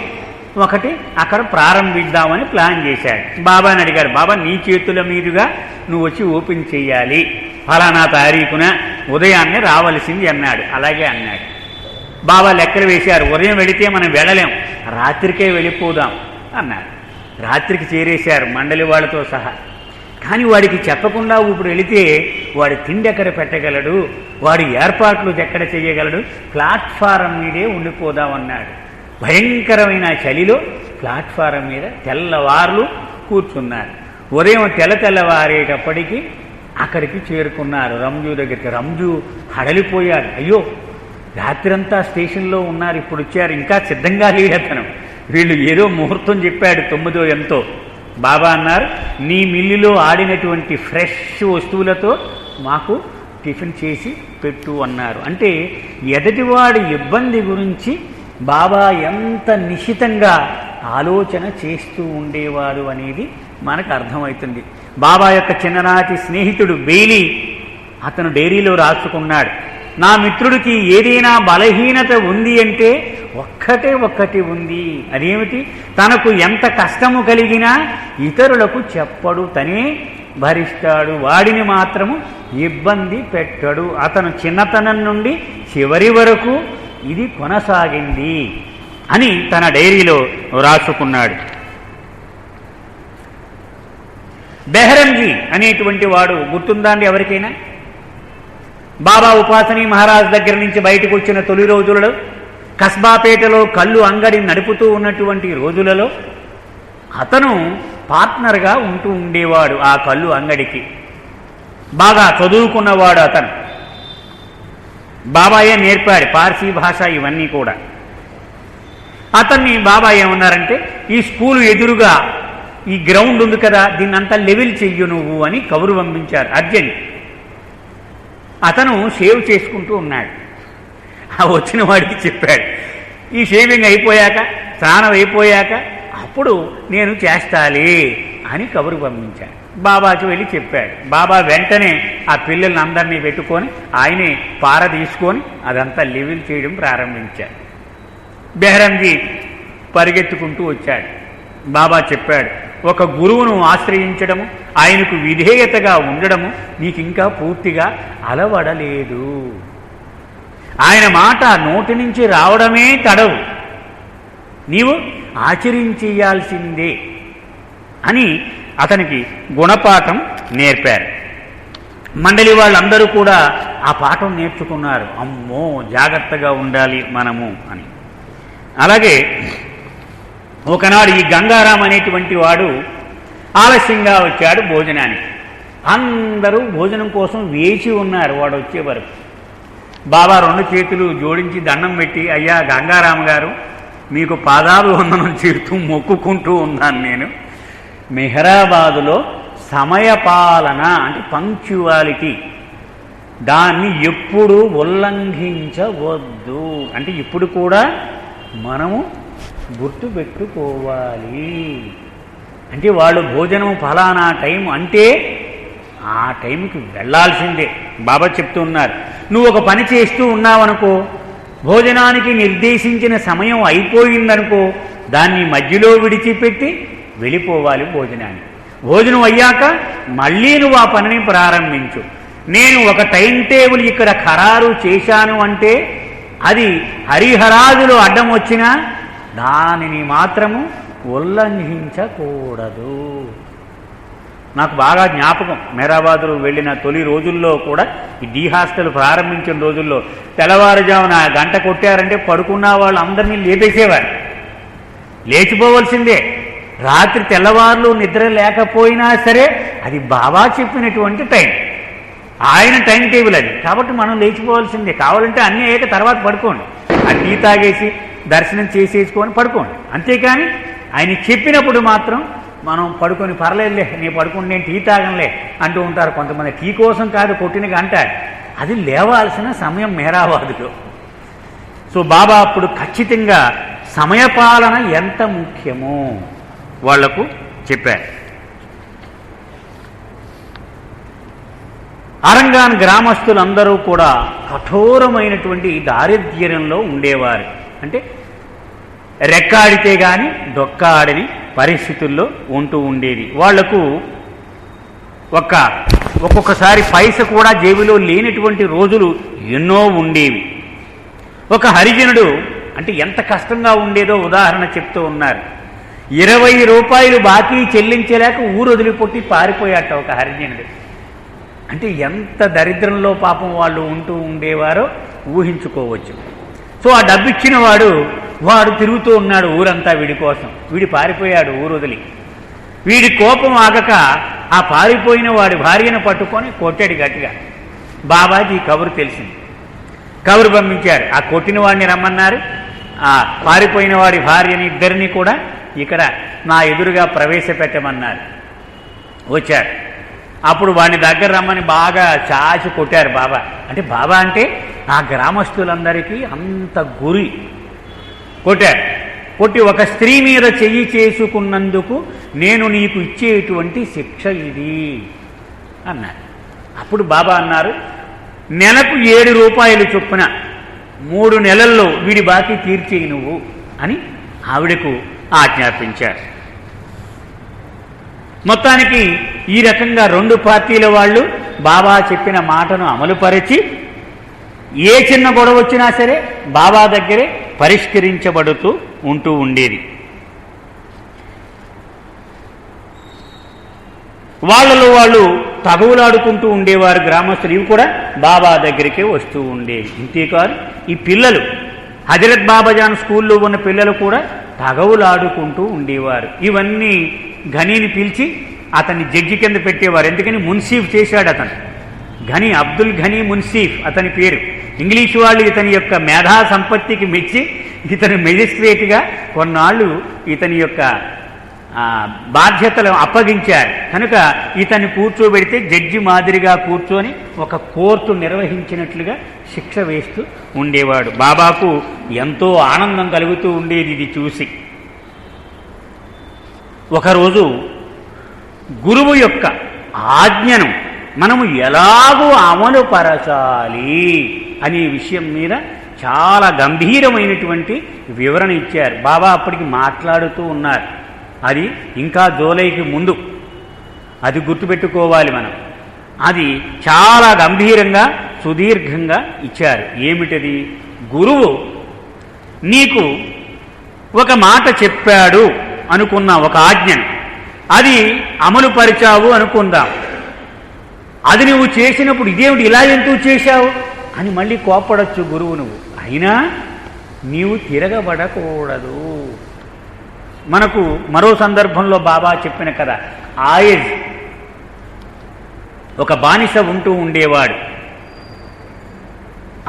ఒకటి అక్కడ ప్రారంభిద్దామని ప్లాన్ చేశాడు. బాబాని అడిగారు, బాబా నీ చేతుల మీదుగా నువ్వు వచ్చి ఓపెన్ చేయాలి, ఫలానా తారీఖున ఉదయాన్నే రావలసింది అన్నాడు. అలాగే అన్నాడు. బాబా లెక్కలు వేశారు. ఉదయం వెళితే మనం వెళ్ళలేం, రాత్రికే వెళ్ళిపోదాం అన్నారు. రాత్రికి చేరేశారు మండలి వాళ్ళతో సహా. కానీ వాడికి చెప్పకుండా ఇప్పుడు వెళితే వాడి తిండి ఎక్కడ పెట్టగలడు, వాడి ఏర్పాట్లు ఎక్కడ చేయగలడు, ప్లాట్ఫారం మీదే ఉండిపోదామన్నాడు. భయంకరమైన చలిలో ప్లాట్ఫారం మీద తెల్లవార్లు కూర్చున్నారు. ఉదయం తెల్లవారేటప్పటికీ అక్కడికి చేరుకున్నారు రంజు దగ్గరికి. రంజు హడలిపోయాడు. అయ్యో, రాత్రంతా స్టేషన్లో ఉన్నారు, ఇప్పుడు వచ్చారు, ఇంకా సిద్ధంగా లేడు అతను. వీళ్ళు ఏదో ముహూర్తం చెప్పాడు 9 ఎంతో. బాబా అన్నారు, నీ మిల్లులో ఆడినటువంటి ఫ్రెష్ వస్తువులతో మాకు టిఫిన్ చేసి పెట్టు అన్నారు. అంటే ఎదుటివాడి ఇబ్బంది గురించి బాబా ఎంత నిశితంగా ఆలోచన చేస్తూ ఉండేవారు అనేది మనకు అర్థమవుతుంది. బాబా యొక్క చిన్ననాటి స్నేహితుడు బెయిలీ, అతను డైరీలో రాసుకున్నాడు, నా మిత్రుడికి ఏదైనా బలహీనత ఉంది అంటే ఒక్కటి ఉంది. అదేమిటి? తనకు ఎంత కష్టము కలిగినా ఇతరులకు చెప్పడు, తనే భరిస్తాడు, వాడిని మాత్రము ఇబ్బంది పెట్టడు. అతను చిన్నతనం నుండి చివరి వరకు ఇది కొనసాగింది అని తన డైరీలో రాసుకున్నాడు. బెహరంజీ అనేటువంటి వాడు గుర్తుందండి ఎవరికైనా? బాబా ఉపాసనీ మహారాజ్ దగ్గర నుంచి బయటకు వచ్చిన తొలి రోజులలో, కస్బాపేటలో కళ్ళు అంగడి నడుపుతూ ఉన్నటువంటి రోజులలో అతను పార్ట్నర్గా ఉంటూ ఉండేవాడు ఆ కళ్ళు అంగడికి. బాగా చదువుకున్నవాడు అతను. బాబాయే నేర్పాడు పార్సీ భాష ఇవన్నీ కూడా. అతన్ని బాబా ఏమన్నారంటే, ఈ స్కూలు ఎదురుగా ఈ గ్రౌండ్ ఉంది కదా, దీన్నంతా లెవెల్ చెయ్యు నువ్వు అని కబురు పంపించారు అర్జెంట్. అతను షేవ్ చేసుకుంటూ ఉన్నాడు. ఆ వచ్చిన వాడికి చెప్పాడు, ఈ షేవింగ్ అయిపోయాక, స్నానం అయిపోయాక అప్పుడు నేను చేస్తాలి అని కబురు పంపించాడు. బాబాకి వెళ్ళి చెప్పాడు. బాబా వెంటనే ఆ పిల్లల్ని అందరినీ పెట్టుకొని ఆయనే పార తీసుకొని అదంతా లెవెల్ చేయడం ప్రారంభించాడు. బెహరంజీ పరిగెత్తుకుంటూ వచ్చాడు. బాబా చెప్పాడు, ఒక గురువును ఆశ్రయించడము, ఆయనకు విధేయతగా ఉండడము నీకు ఇంకా పూర్తిగా అలవడలేదు. ఆయన మాట నోటి నుంచి రావడమే తడవు, నీవు ఆచరించేయాల్సిందే అని అతనికి గుణపాఠం నేర్పారు. మండలి వాళ్ళందరూ కూడా ఆ పాఠం నేర్చుకున్నారు. అమ్మో, జాగ్రత్తగా ఉండాలి మనము అని. అలాగే ఒకనాడు ఈ గంగారాం అనేటువంటి వాడు ఆలస్యంగా వచ్చాడు భోజనానికి. అందరూ భోజనం కోసం వేచి ఉన్నారు వాడు వచ్చే వరకు. బాబా 2 చేతులు జోడించి దండం పెట్టి, అయ్యా గంగారాం గారు, మీకు పాదాభివందనం చేస్తూ మొక్కుకుంటూ ఉన్నాను. నేను మెహరాబాదులో సమయపాలన అంటే పంక్చువాలిటీ, దాన్ని ఎప్పుడు ఉల్లంఘించవద్దు. అంటే ఇప్పుడు కూడా మనము గుర్తుపెట్టుకోవాలి. అంటే వాళ్ళు భోజనం ఫలానా టైం అంటే ఆ టైంకి వెళ్ళాల్సిందే. బాబా చెప్తూ ఉన్నారు, నువ్వు ఒక పని చేస్తూ ఉన్నావనుకో, భోజనానికి నిర్దేశించిన సమయం అయిపోయిందనుకో, దాన్ని మధ్యలో విడిచిపెట్టి వెళ్ళిపోవాలి భోజనానికి. భోజనం అయ్యాక మళ్ళీ నువ్వు ఆ పనిని ప్రారంభించు. నేను ఒక టైం టేబుల్ ఇక్కడ ఖరారు చేశాను అంటే అది హరిహరాదులు అడ్డం వచ్చినా దానిని మాత్రము ఉల్లంఘించకూడదు. నాకు బాగా జ్ఞాపకం, మెహరాబాదులో వెళ్ళిన తొలి రోజుల్లో కూడా, ఈ డీ హాస్టల్ ప్రారంభించిన రోజుల్లో తెల్లవారుజామున గంట కొట్టారంటే పడుకున్న వాళ్ళు అందరినీ లేపేసేవారు. లేచిపోవలసిందే. రాత్రి తెల్లవారులు నిద్ర లేకపోయినా సరే అది బాబా చెప్పినటువంటి టైం, ఆయన టైం టేబుల్ అది. కాబట్టి మనం లేచిపోవాల్సిందే. కావాలంటే అన్నీ అయ్యాక తర్వాత పడుకోండి, ఆ టీ తాగేసి దర్శనం చేసేసుకొని పడుకోండి. అంతేకాని ఆయన చెప్పినప్పుడు మాత్రం మనం పడుకొని పర్లేదులే, నేను పడుకుని నేను టీ తాగంలే అంటూ ఉంటారు కొంతమంది. టీ కోసం కాదు కొట్టిన గంట, అది లేవాల్సిన సమయం మెహరాబాదులో. సో బాబా అప్పుడు ఖచ్చితంగా సమయపాలన ఎంత ముఖ్యమో వాళ్లకు చెప్పారు. అరంగాన్ గ్రామస్తులందరూ కూడా కఠోరమైనటువంటి దారిద్ర్యంలో ఉండేవారు. అంటే రెక్కాడితే గాని డొక్కాడని పరిస్థితుల్లో ఉంటూ ఉండేది. వాళ్లకు ఒక్కొక్కసారి పైస కూడా జేబులో లేనటువంటి రోజులు ఎన్నో ఉండేవి. ఒక హరిజనుడు అంటే ఎంత కష్టంగా ఉండేదో ఉదాహరణ చెప్తూ ఉన్నారు. 20 రూపాయలు బాకీ చెల్లించలేక ఊరు వదిలిపెట్టి పారిపోయాట ఒక హరిజనుడు. అంటే ఎంత దరిద్రంలో పాపం వాళ్ళు ఉంటూ ఉండేవారో ఊహించుకోవచ్చు. సో ఆ డబ్బు ఇచ్చిన వాడు తిరుగుతూ ఉన్నాడు ఊరంతా వీడి కోసం. వీడి పారిపోయాడు ఊరు వదిలి. వీడి కోపం ఆగక ఆ పారిపోయిన వాడి భార్యను పట్టుకొని కొట్టాడు గట్టిగా. బాబాజీ కబురు తెలిసింది, కబురు పంపించారు. ఆ కొట్టిన వాడిని రమ్మన్నారు, ఆ పారిపోయిన వాడి భార్యని ఇద్దరిని కూడా ఇక్కడ నా ఎదురుగా ప్రవేశపెట్టమన్నారు. వచ్చారు. అప్పుడు వాడిని దగ్గర రమ్మని బాగా చాచి కొట్టారు బాబా. అంటే బాబా అంటే ఆ గ్రామస్తులందరికీ అంత గురి. కొట్టారు. కొట్టి, ఒక స్త్రీ మీద చెయ్యి చేసుకున్నందుకు నేను నీకు ఇచ్చేటువంటి శిక్ష ఇది అన్నారు. అప్పుడు బాబా అన్నారు, నెలకు 7 రూపాయలు చొప్పున 3 నెలల్లో వీడి బాకీ తీర్చేయి నువ్వు అని ఆవిడకు ఆజ్ఞాపించారు. మొత్తానికి ఈ రకంగా 2 పార్టీల వాళ్ళు బాబా చెప్పిన మాటను అమలుపరిచి ఏ చిన్న గొడవ వచ్చినా సరే బాబా దగ్గరే పరిష్కరించబడుతూ ఉంటూ ఉండేది. వాళ్ళలో వాళ్ళు తగువులాడుకుంటూ ఉండేవారు గ్రామస్తులు. ఇవి కూడా బాబా దగ్గరికే వస్తూ ఉండేవి. ఇంతేకాదు ఈ పిల్లలు, హజరత్ బాబాజాన్ స్కూల్లో ఉన్న పిల్లలు కూడా తగవులాడుకుంటూ ఉండేవారు. ఇవన్నీ ఘనీని పిలిచి అతన్ని జడ్జి కింద పెట్టేవారు. ఎందుకని మున్సీఫ్ చేశాడు అతను. ఘనీ, అబ్దుల్ ఘనీ మున్సీఫ్ అతని పేరు. ఇంగ్లీషు వాళ్ళు ఇతని యొక్క మేధా సంపత్తికి మెచ్చి ఇతను మెజిస్ట్రేట్గా కొన్నాళ్ళు ఇతని యొక్క బాధ్యతలు అప్పగించారు. కనుక ఇతన్ని కూర్చోబెడితే జడ్జి మాదిరిగా కూర్చొని ఒక కోర్టు నిర్వహించినట్లుగా శిక్ష వేస్తూ ఉండేవాడు. బాబాకు ఎంతో ఆనందం కలుగుతూ ఉండేది ఇది చూసి. ఒకరోజు గురువు యొక్క ఆజ్ఞను మనము ఎలాగూ అమలుపరచాలి అనే విషయం మీద చాలా గంభీరమైనటువంటి వివరణ ఇచ్చారు. బాబా అప్పటికి మాట్లాడుతూ ఉన్నారు. అది ఇంకా జూలైకి ముందు, అది గుర్తుపెట్టుకోవాలి మనం. అది చాలా గంభీరంగా సుదీర్ఘంగా ఇచ్చారు. ఏమిటది? గురువు నీకు ఒక మాట చెప్పాడు అనుకున్నా, ఒక ఆజ్ఞను, అది అమలు పరిచావు అనుకుందాం. అది నువ్వు చేసినప్పుడు ఇదేమిటి ఇలా ఎందుకు చేశావు అని మళ్ళీ కోప్పడచ్చు గురువు నువ్వు. అయినా నీవు తిరగబడకూడదు. మనకు మరో సందర్భంలో బాబా చెప్పిన కథ, ఆయజ్ ఒక బానిస ఉంటూ ఉండేవాడు.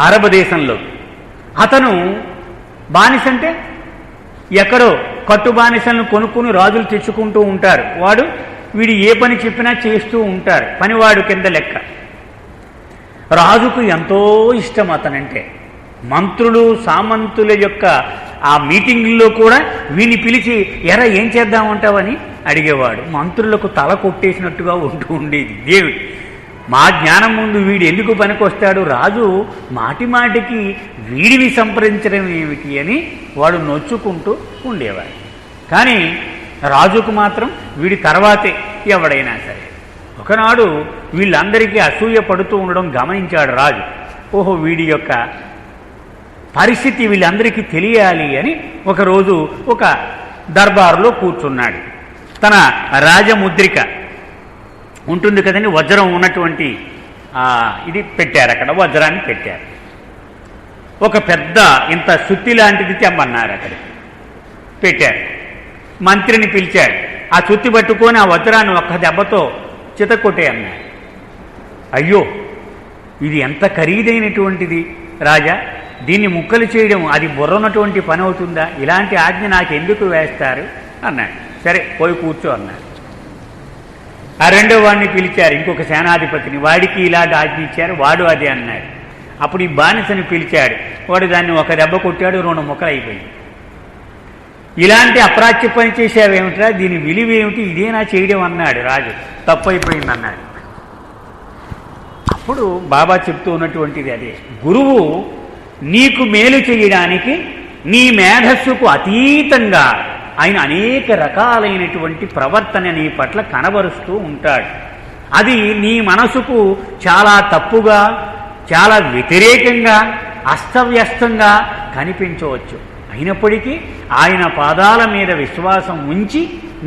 అరబ్ దేశంలో. అతను బానిస అంటే ఎక్కడో కట్టు బానిసలను కొనుక్కుని రాజులు తెచ్చుకుంటూ ఉంటారు. వీడు ఏ పని చెప్పినా చేస్తూ ఉంటారు, పనివాడు కింద లెక్క. రాజుకు ఎంతో ఇష్టం అతనంటే. మంత్రులు సామంతుల యొక్క ఆ మీటింగుల్లో కూడా వీడిని పిలిచి ఎరా ఏం చేద్దామంటావని అడిగేవాడు. మంత్రులకు తల కొట్టేసినట్టుగా ఉంటూ ఉండేది. దేవుడు మా జ్ఞానం ముందు వీడు ఎందుకు పనికొస్తాడు, రాజు మాటి మాటికి వీడిని సంప్రదించడం ఏమిటి అని వాడు నొచ్చుకుంటూ ఉండేవాడు. కానీ రాజుకు మాత్రం వీడి తర్వాతే ఎవడైనా సరే. ఒకనాడు వీళ్ళందరికీ అసూయ పడుతూ ఉండడం గమనించాడు రాజు. ఓహో, వీడి యొక్క పరిస్థితి వీళ్ళందరికీ తెలియాలి అని ఒకరోజు ఒక దర్బారులో కూర్చున్నాడు. తన రాజముద్రిక ఉంటుంది కదండి, వజ్రం ఉన్నటువంటి ఇది పెట్టారు, అక్కడ వజ్రాన్ని పెట్టారు. ఒక పెద్ద ఇంత సుత్తి లాంటిది తెమ్మన్నారు, అక్కడ పెట్టారు. మంత్రిని పిలిచాడు. ఆ సుత్తి పట్టుకొని ఆ వజ్రాన్ని ఒక్క దెబ్బతో చితకొట్టే అన్నాడు. అయ్యో, ఇది ఎంత ఖరీదైనటువంటిది రాజా, దీన్ని ముక్కలు చేయడం అది బుర్రన్నటువంటి పని అవుతుందా, ఇలాంటి ఆజ్ఞ నాకెందుకు వేస్తారు అన్నాడు. సరే పోయి కూర్చో అన్నాడు. ఆ రెండో వాడిని పిలిచారు, ఇంకొక సేనాధిపతిని, వాడికి ఇలాంటి ఆజ్ఞ ఇచ్చారు, వాడు అదే అన్నాడు. అప్పుడు ఈ బానిసని పిలిచాడు, వాడు దాన్ని ఒక దెబ్బ కొట్టాడు, 2 ముక్కలు అయిపోయింది. ఇలాంటి అప్రాచ్య పని చేశావేమిట్రా, దీని విలువేమిటి, ఇదేనా చేయడం అన్నాడు రాజు. తప్పైపోయింది అన్నాడు. అప్పుడు బాబా చెప్తూ ఉన్నటువంటిది అదే, గురువు నీకు మేలు చేయడానికి నీ మేధస్సుకు అతీతంగా ఆయన అనేక రకాలైనటువంటి ప్రవర్తన నీ పట్ల కనబరుస్తూ ఉంటాడు. అది నీ మనసుకు చాలా తప్పుగా, చాలా వ్యతిరేకంగా, అస్తవ్యస్తంగా కనిపించవచ్చు. అయినప్పటికీ ఆయన పాదాల మీద విశ్వాసం ఉంచి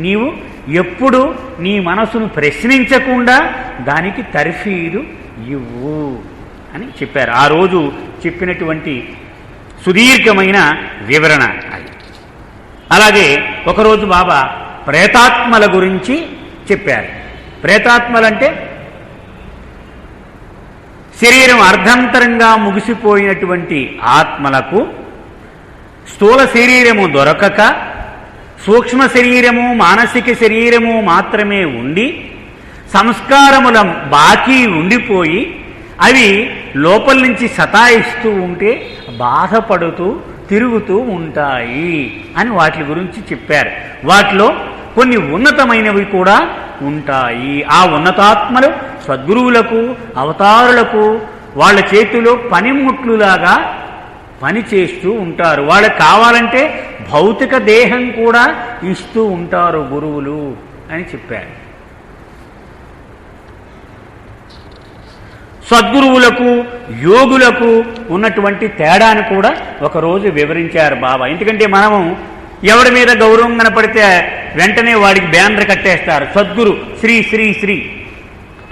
నీవు ఎప్పుడు నీ మనసును ప్రశ్నించకుండా దానికి తర్ఫీదు ఇవ్వు అని చెప్పారు. ఆ రోజు చెప్పినటువంటి సుదీర్ఘమైన వివరణ అది. అలాగే ఒకరోజు బాబా ప్రేతాత్మల గురించి చెప్పారు. ప్రేతాత్మలంటే శరీరం అర్ధంతరంగా ముగిసిపోయినటువంటి ఆత్మలకు స్థూల శరీరము దొరకక సూక్ష్మ శరీరము మానసిక శరీరము మాత్రమే ఉండి సంస్కారముల బాకీ ఉండిపోయి అవి లోపల నుంచి సతాయిస్తూ ఉంటే బాధపడుతూ తిరుగుతూ ఉంటాయి అని వాటి గురించి చెప్పారు. వాటిలో కొన్ని ఉన్నతమైనవి కూడా ఉంటాయి. ఆ ఉన్నతాత్మలు సద్గురువులకు అవతారులకు వాళ్ళ చేతిలో పనిముట్లులాగా పని చేస్తూ ఉంటారు. వాళ్ళకి కావాలంటే భౌతిక దేహం కూడా ఇస్తూ ఉంటారు గురువులు అని చెప్పారు. సద్గురువులకు యోగులకు ఉన్నటువంటి తేడాను కూడా ఒకరోజు వివరించారు బాబా. ఎందుకంటే మనము ఎవరి మీద గౌరవం కనపడితే వెంటనే వాడికి బ్యానర్ కట్టేస్తారు, సద్గురు శ్రీ శ్రీ శ్రీ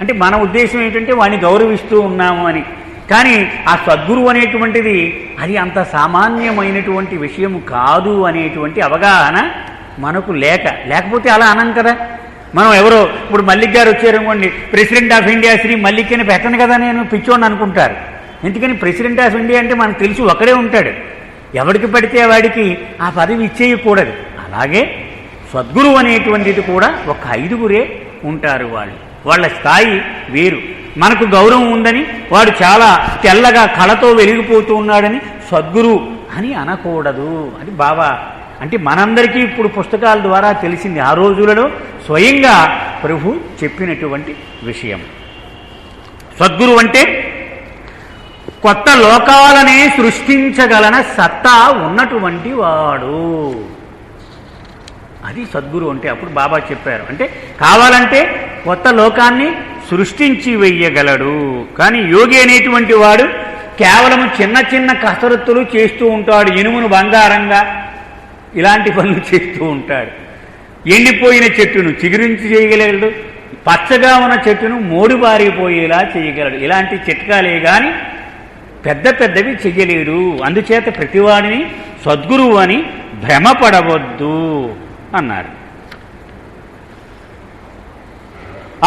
అంటే మన ఉద్దేశం ఏంటంటే వాడిని గౌరవిస్తూ ఉన్నాము అని. కానీ ఆ సద్గురు అనేటువంటిది అది అంత సామాన్యమైనటువంటి విషయం కాదు అనేటువంటి అవగాహన మనకు లేకపోతే అలా అనం కదా. మనం ఎవరో ఇప్పుడు మల్లిక్ గారు వచ్చారనుకోండి, president of India Shri Mallik అని పెట్టను కదా, నేను పిచ్చోడిని అనుకుంటారు. ఎందుకని ప్రెసిడెంట్ ఆఫ్ ఇండియా అంటే మనకు తెలిసి ఒకడే ఉంటాడు, ఎవరికి పడితే వాడికి ఆ పదవి ఇచ్చేయకూడదు. అలాగే సద్గురువు అనేటువంటిది కూడా ఒక 5గురే ఉంటారు. వాళ్ళ స్థాయి వేరు. మనకు గౌరవం ఉందని వాడు చాలా తెల్లగా కళతో వెలిగిపోతూ ఉన్నాడని సద్గురు అని అనకూడదు అని బాబా అంటే మనందరికీ ఇప్పుడు పుస్తకాల ద్వారా తెలిసింది. ఆ రోజులలో స్వయంగా ప్రభు చెప్పినటువంటి విషయం. సద్గురు అంటే కొత్త లోకాలనే సృష్టించగలన సత్తా ఉన్నటువంటి వాడు, అది సద్గురు అంటే. అప్పుడు బాబా చెప్పారు అంటే కావాలంటే కొత్త లోకాన్ని సృష్టించి వెయ్యగలడు. కానీ యోగి అనేటువంటి వాడు కేవలం చిన్న చిన్న కసరత్తులు చేస్తూ ఉంటాడు. ఇనుమును బంగారంగా ఇలాంటి పనులు చేస్తూ ఉంటాడు. ఎండిపోయిన చెట్టును చిగురించి చేయగలడు, పచ్చగా ఉన్న చెట్టును మోడిబారిపోయేలా చేయగలడు. ఇలాంటి చిట్కాలే కానీ పెద్ద పెద్దవి చెయ్యలేడు. అందుచేత ప్రతివాడిని సద్గురువు అని భ్రమపడవద్దు అన్నారు.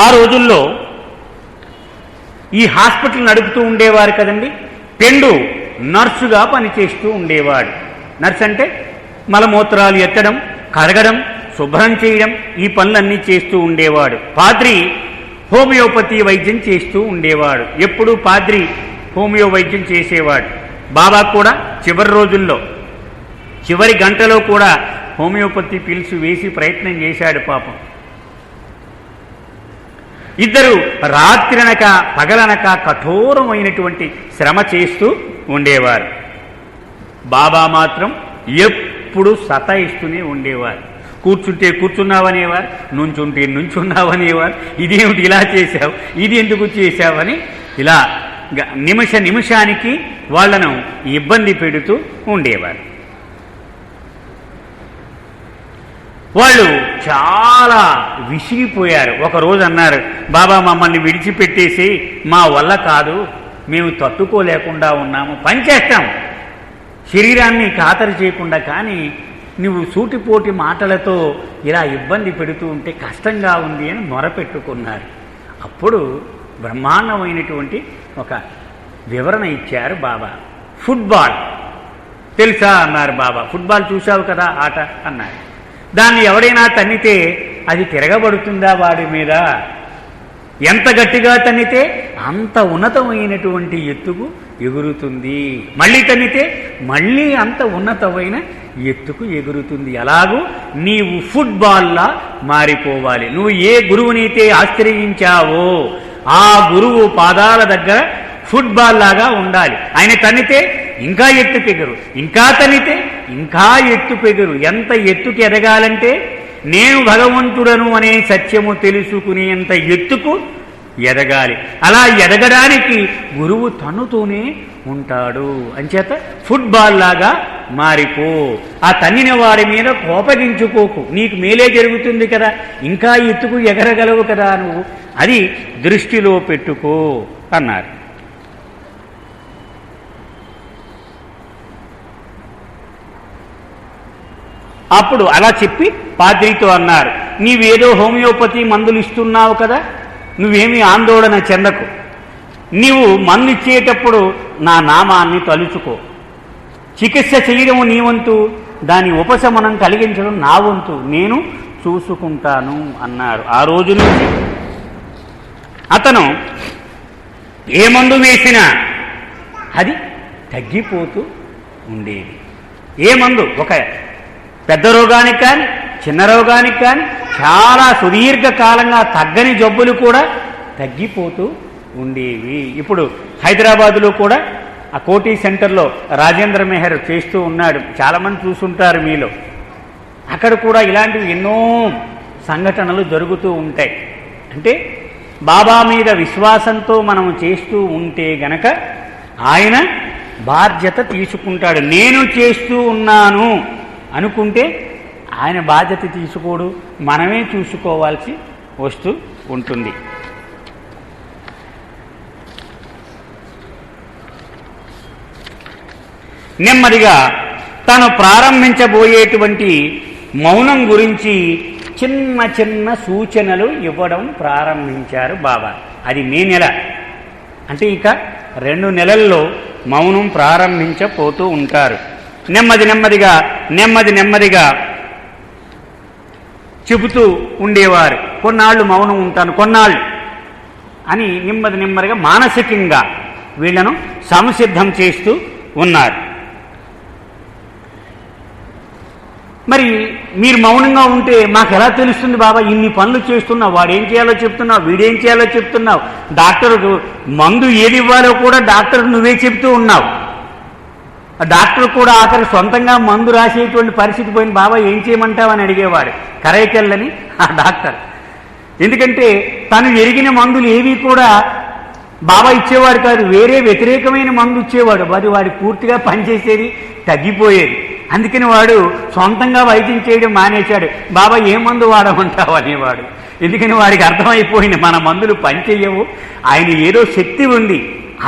ఆ రోజుల్లో ఈ హాస్పిటల్ నడుపుతూ ఉండేవారు కదండి, 2 నర్సుగా పనిచేస్తూ ఉండేవాడు. నర్సు అంటే మలమూత్రాలు ఎత్తడం, కడగడం, శుభ్రం చేయడం, ఈ పనులన్నీ చేస్తూ ఉండేవాడు. పాద్రి హోమియోపతి వైద్యం చేస్తూ ఉండేవాడు. ఎప్పుడూ పాద్రి హోమియో వైద్యం చేసేవాడు. బాబా కూడా చివరి రోజుల్లో, చివరి గంటలో కూడా హోమియోపతి పిల్స్ వేసి ప్రయత్నం చేశాడు పాపం. ఇద్దరు రాత్రనక పగలనక కఠోరమైనటువంటి శ్రమ చేస్తూ ఉండేవారు. బాబా మాత్రం ఎప్పుడు సతాయిస్తూనే ఉండేవారు. కూర్చుంటే కూర్చున్నావనేవారు, నుంచుంటే నుంచున్నావనేవారు. ఇదేమిటి ఇలా చేశావు, ఇది ఎందుకు చేశావని ఇలా నిమిషానికి వాళ్లను ఇబ్బంది పెడుతూ ఉండేవారు. వాళ్ళు చాలా విసిగిపోయారు. ఒకరోజు అన్నారు, బాబా మమ్మల్ని విడిచిపెట్టేసి మా వల్ల కాదు, మేము తట్టుకోలేకుండా ఉన్నాము, పనిచేస్తాం, శరీరాన్ని ఖాతరు చేయకుండా, కానీ నువ్వు సూటిపోటి మాటలతో ఇలా ఇబ్బంది పెడుతూ ఉంటే కష్టంగా ఉంది అని మొరపెట్టుకున్నారు. అప్పుడు బ్రహ్మాండమైనటువంటి ఒక వివరణ ఇచ్చారు బాబా. ఫుట్బాల్ తెలుసా అన్నారు బాబా. ఫుట్బాల్ చూశావు కదా ఆట అన్నారు. దాన్ని ఎవరైనా తన్నితే అది తిరగబడుతుందా వాడి మీద? ఎంత గట్టిగా తన్నితే అంత ఉన్నతమైనటువంటి ఎత్తుకు ఎగురుతుంది. మళ్ళీ తన్నితే మళ్ళీ అంత ఉన్నతమైన ఎత్తుకు ఎగురుతుంది. అలాగూ నీవు ఫుట్బాల్లా మారిపోవాలి. నువ్వు ఏ గురువునైతే ఆశ్రయించావో ఆ గురువు పాదాల దగ్గర ఫుట్బాల్ లాగా ఉండాలి. ఆయన తన్నితే ఇంకా ఎత్తుకెగురు, ఇంకా తన్నితే ఇంకా ఎత్తుకెగురు. ఎంత ఎత్తుకు ఎదగాలంటే నేను భగవంతుడను అనే సత్యము తెలుసుకునేంత ఎత్తుకు ఎదగాలి. అలా ఎదగడానికి గురువు తన్నుతూనే ఉంటాడు. అంచేత ఫుట్బాల్ లాగా మారిపో. ఆ తన్నిన వాడి మీద కోపగించుకోకు, నీకు మేలే జరుగుతుంది కదా, ఇంకా ఎత్తుకు ఎగరగలవు కదా నువ్వు, అది దృష్టిలో పెట్టుకో అన్నారు. అప్పుడు అలా చెప్పి పాద్రితో అన్నారు, నీవేదో హోమియోపతి మందులు ఇస్తున్నావు కదా, నువ్వేమీ ఆందోళన చెందకు. నీవు మందు ఇచ్చేటప్పుడు నా నామాన్ని తలుచుకో. చికిత్స చేయడం నీ వంతు, దాని ఉపశమనం కలిగించడం నా వంతు, నేను చూసుకుంటాను అన్నారు. ఆ రోజు నుంచి అతను ఏ మందు వేసినా అది తగ్గిపోతూ ఉండేది. ఏ మందు, ఒక పెద్ద రోగానికి కానీ చిన్న రోగానికి కానీ చాలా సుదీర్ఘకాలంగా తగ్గని జబ్బులు కూడా తగ్గిపోతూ ఉండేవి. ఇప్పుడు హైదరాబాదులో కూడా ఆ కోటి సెంటర్లో రాజేంద్ర మెహర్ చేస్తూ ఉన్నాడు. చాలామంది చూసుంటారు మీలో. అక్కడ కూడా ఇలాంటివి ఎన్నో సంఘటనలు జరుగుతూ ఉంటాయి. అంటే బాబా మీద విశ్వాసంతో మనం చేస్తూ ఉంటే గనక ఆయన బాధ్యత తీసుకుంటాడు. నేను చేస్తూ ఉన్నాను అనుకుంటే ఆయన బాధ్యత తీసుకోడు, మనమే చూసుకోవాల్సి వస్తూ ఉంటుంది. నెమ్మదిగా తను ప్రారంభించబోయేటువంటి మౌనం గురించి చిన్న చిన్న సూచనలు ఇవ్వడం ప్రారంభించారు బాబా. అది మే నెల, అంటే ఇక 2 నెలల్లో మౌనం ప్రారంభించబోతూ ఉంటారు. నెమ్మదిగా చెబుతూ ఉండేవారు. కొన్నాళ్ళు మౌనం ఉంటాను, కొన్నాళ్ళు అని నెమ్మదిగా మానసికంగా వీళ్లను సంసిద్ధం చేస్తూ ఉన్నారు. మరి మీరు మౌనంగా ఉంటే మాకు ఎలా తెలుస్తుంది బాబా, ఇన్ని పనులు చేస్తున్నావు, వాడేం చేయాలో చెప్తున్నావు, వీడేం చేయాలో చెప్తున్నావు, డాక్టర్కు మందు ఏది ఇవ్వాలో కూడా డాక్టర్ నువ్వే చెప్తూ ఉన్నావు. డాక్టర్ కూడా ఆఖరి సొంతంగా మందు రాసేటువంటి పరిస్థితి పోయిన, బాబా ఏం చేయమంటావని అడిగేవాడు కరైకెళ్ళని ఆ డాక్టర్. ఎందుకంటే తను ఎరిగిన మందులు ఏవి కూడా బాబా ఇచ్చేవాడు కాదు, వేరే వ్యతిరేకమైన మందు ఇచ్చేవాడు. అది వాడి పూర్తిగా పనిచేసేది, తగ్గిపోయేది. అందుకని వాడు సొంతంగా వైద్యం చేయడం మానేశాడు. బాబా ఏ మందు వాడమంటావు అనేవాడు. ఎందుకని వాడికి అర్థమైపోయింది మన మందులు పనిచేయవు, ఆయన ఏదో శక్తి ఉంది,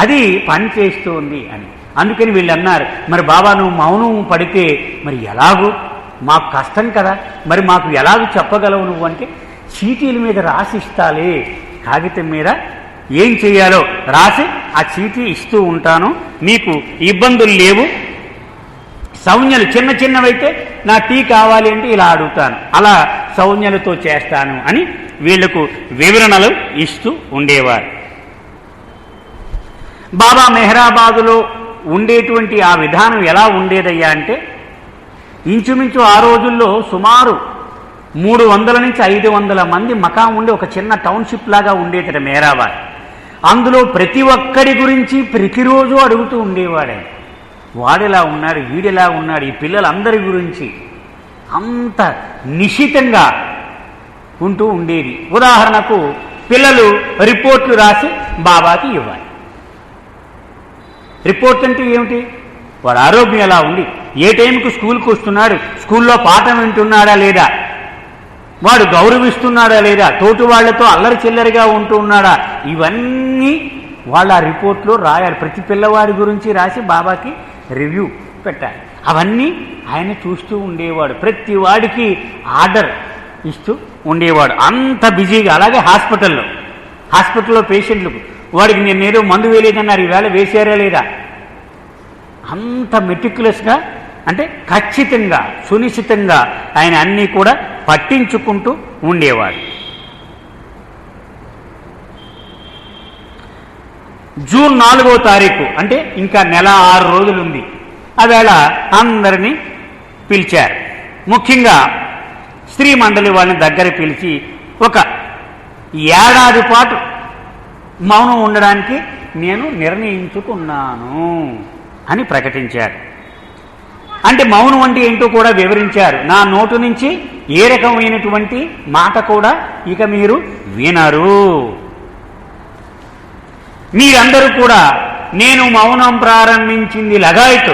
అది పనిచేస్తుంది అని. అందుకని వీళ్ళు అన్నారు, మరి బాబా నువ్వు మౌనం పడితే మరి ఎలాగూ, మాకు కష్టం కదా, మరి మాకు ఎలాగూ చెప్పగలవు నువ్వు అంటే, చీటీల మీద రాసిస్తాలే, కాగితం మీద ఏం చేయాలో రాసి ఆ చీటీ ఇస్తూ ఉంటాను, మీకు ఇబ్బందులు లేవు. సౌజ్ఞలు చిన్న చిన్నవైతే నా టీ కావాలి అంటే ఇలా అడుగుతాను, అలా సౌజ్ఞలతో చేస్తాను అని వీళ్లకు వివరణలు ఇస్తూ ఉండేవారు. బాబా మెహరాబాదులో ఉండేటువంటి ఆ విధానం ఎలా ఉండేదయ్యా అంటే, ఇంచుమించు ఆ రోజుల్లో సుమారు 300 నుంచి 500 మంది మకాం ఉండి ఒక చిన్న టౌన్షిప్ లాగా ఉండేదట మెహరాబాద్. అందులో ప్రతి ఒక్కడి గురించి ప్రతిరోజు అడుగుతూ ఉండేవాడే, వాడెలా ఉన్నాడు, వీడెలా ఉన్నాడు, ఈ పిల్లలందరి గురించి అంత నిశితంగా ఉంటూ ఉండేది. ఉదాహరణకు పిల్లలు రిపోర్ట్లు రాసి బాబాకి ఇవ్వాలి. రిపోర్ట్ అంటే ఏమిటి? వాడు ఆరోగ్యం ఎలా ఉంది, ఏ టైంకు స్కూల్కి వస్తున్నాడు, స్కూల్లో పాఠం వింటున్నాడా లేదా, వాడు గౌరవిస్తున్నాడా లేదా, తోటి వాళ్లతో అల్లరి చిల్లరిగా ఉంటూ ఉన్నాడా, ఇవన్నీ వాళ్ళ రిపోర్ట్లో రాయాలి. ప్రతి పిల్లవాడి గురించి రాసి బాబాకి రివ్యూ పెట్టాలి. అవన్నీ ఆయన చూస్తూ ఉండేవాడు, ప్రతి వాడికి ఆర్డర్ ఇస్తూ ఉండేవాడు. అంత బిజీగా. అలాగే హాస్పిటల్లో పేషెంట్లకు, వాడికి నేను ఏదో మందు వేయలేదన్నారు, ఈవేళ వేశారా లేదా, అంత మెటిక్యులస్గా అంటే ఖచ్చితంగా సునిశ్చితంగా ఆయన అన్నీ కూడా పట్టించుకుంటూ ఉండేవాడు. జూన్ 4వ తారీఖు అంటే ఇంకా నెల 6 రోజులుంది. ఆవేళ అందరినీ పిలిచారు. ముఖ్యంగా స్త్రీ మండలి వాళ్ళని దగ్గర పిలిచి ఒక ఏడాది పాటు మౌనం ఉండడానికి నేను నిర్ణయించుకున్నాను అని ప్రకటించారు. అంటే మౌనం అంటే ఏంటో కూడా వివరించారు. నా నోటు నుంచి ఏ రకమైనటువంటి మాట కూడా ఇక మీరు వినరు. మీరందరూ కూడా నేను మౌనం ప్రారంభించింది లగాయతు,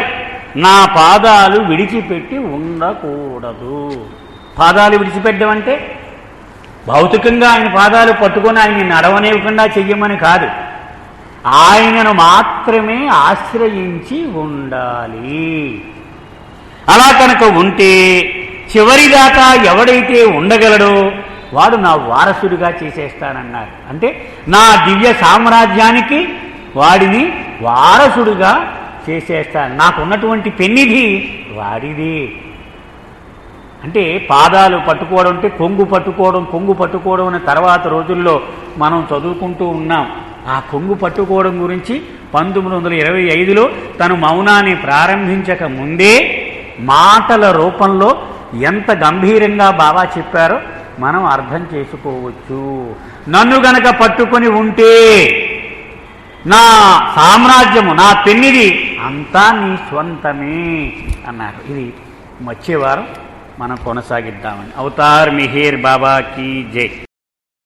నా పాదాలు విడిచిపెట్టి ఉండకూడదు. పాదాలు విడిచిపెట్టడం అంటే భౌతికంగా ఆయన పాదాలు పట్టుకొని ఆయన నడవనివ్వకుండా చెయ్యమని కాదు, ఆయనను మాత్రమే ఆశ్రయించి ఉండాలి. అలా కనుక ఉంటే చివరిదాకా ఎవడైతే ఉండగలడో వాడు నా వారసుడిగా చేసేస్తానన్నారు. అంటే నా దివ్య సామ్రాజ్యానికి వాడిని వారసుడిగా చేసేస్తాను, నాకున్నటువంటి పెన్నిధి వాడిది. అంటే పాదాలు పట్టుకోవడం అంటే కొంగు పట్టుకోవడం అనే తర్వాత రోజుల్లో మనం చదువుకుంటూ ఉన్నాం. ఆ కొంగు పట్టుకోవడం గురించి 1925లో తను మౌనాన్ని ప్రారంభించక ముందే మాటల రూపంలో ఎంత గంభీరంగా బాబా చెప్పారో మనం అర్థం చేసుకోవచ్చు. నన్ను గనక పట్టుకొని ఉంటే నా సామ్రాజ్యము, నా పెన్నిది అంతా నీ స్వంతమే అన్నారు. ఇది వచ్చే వారం మనం కొనసాగిద్దామని. అవతార్ మిహిర్ బాబాకి జై.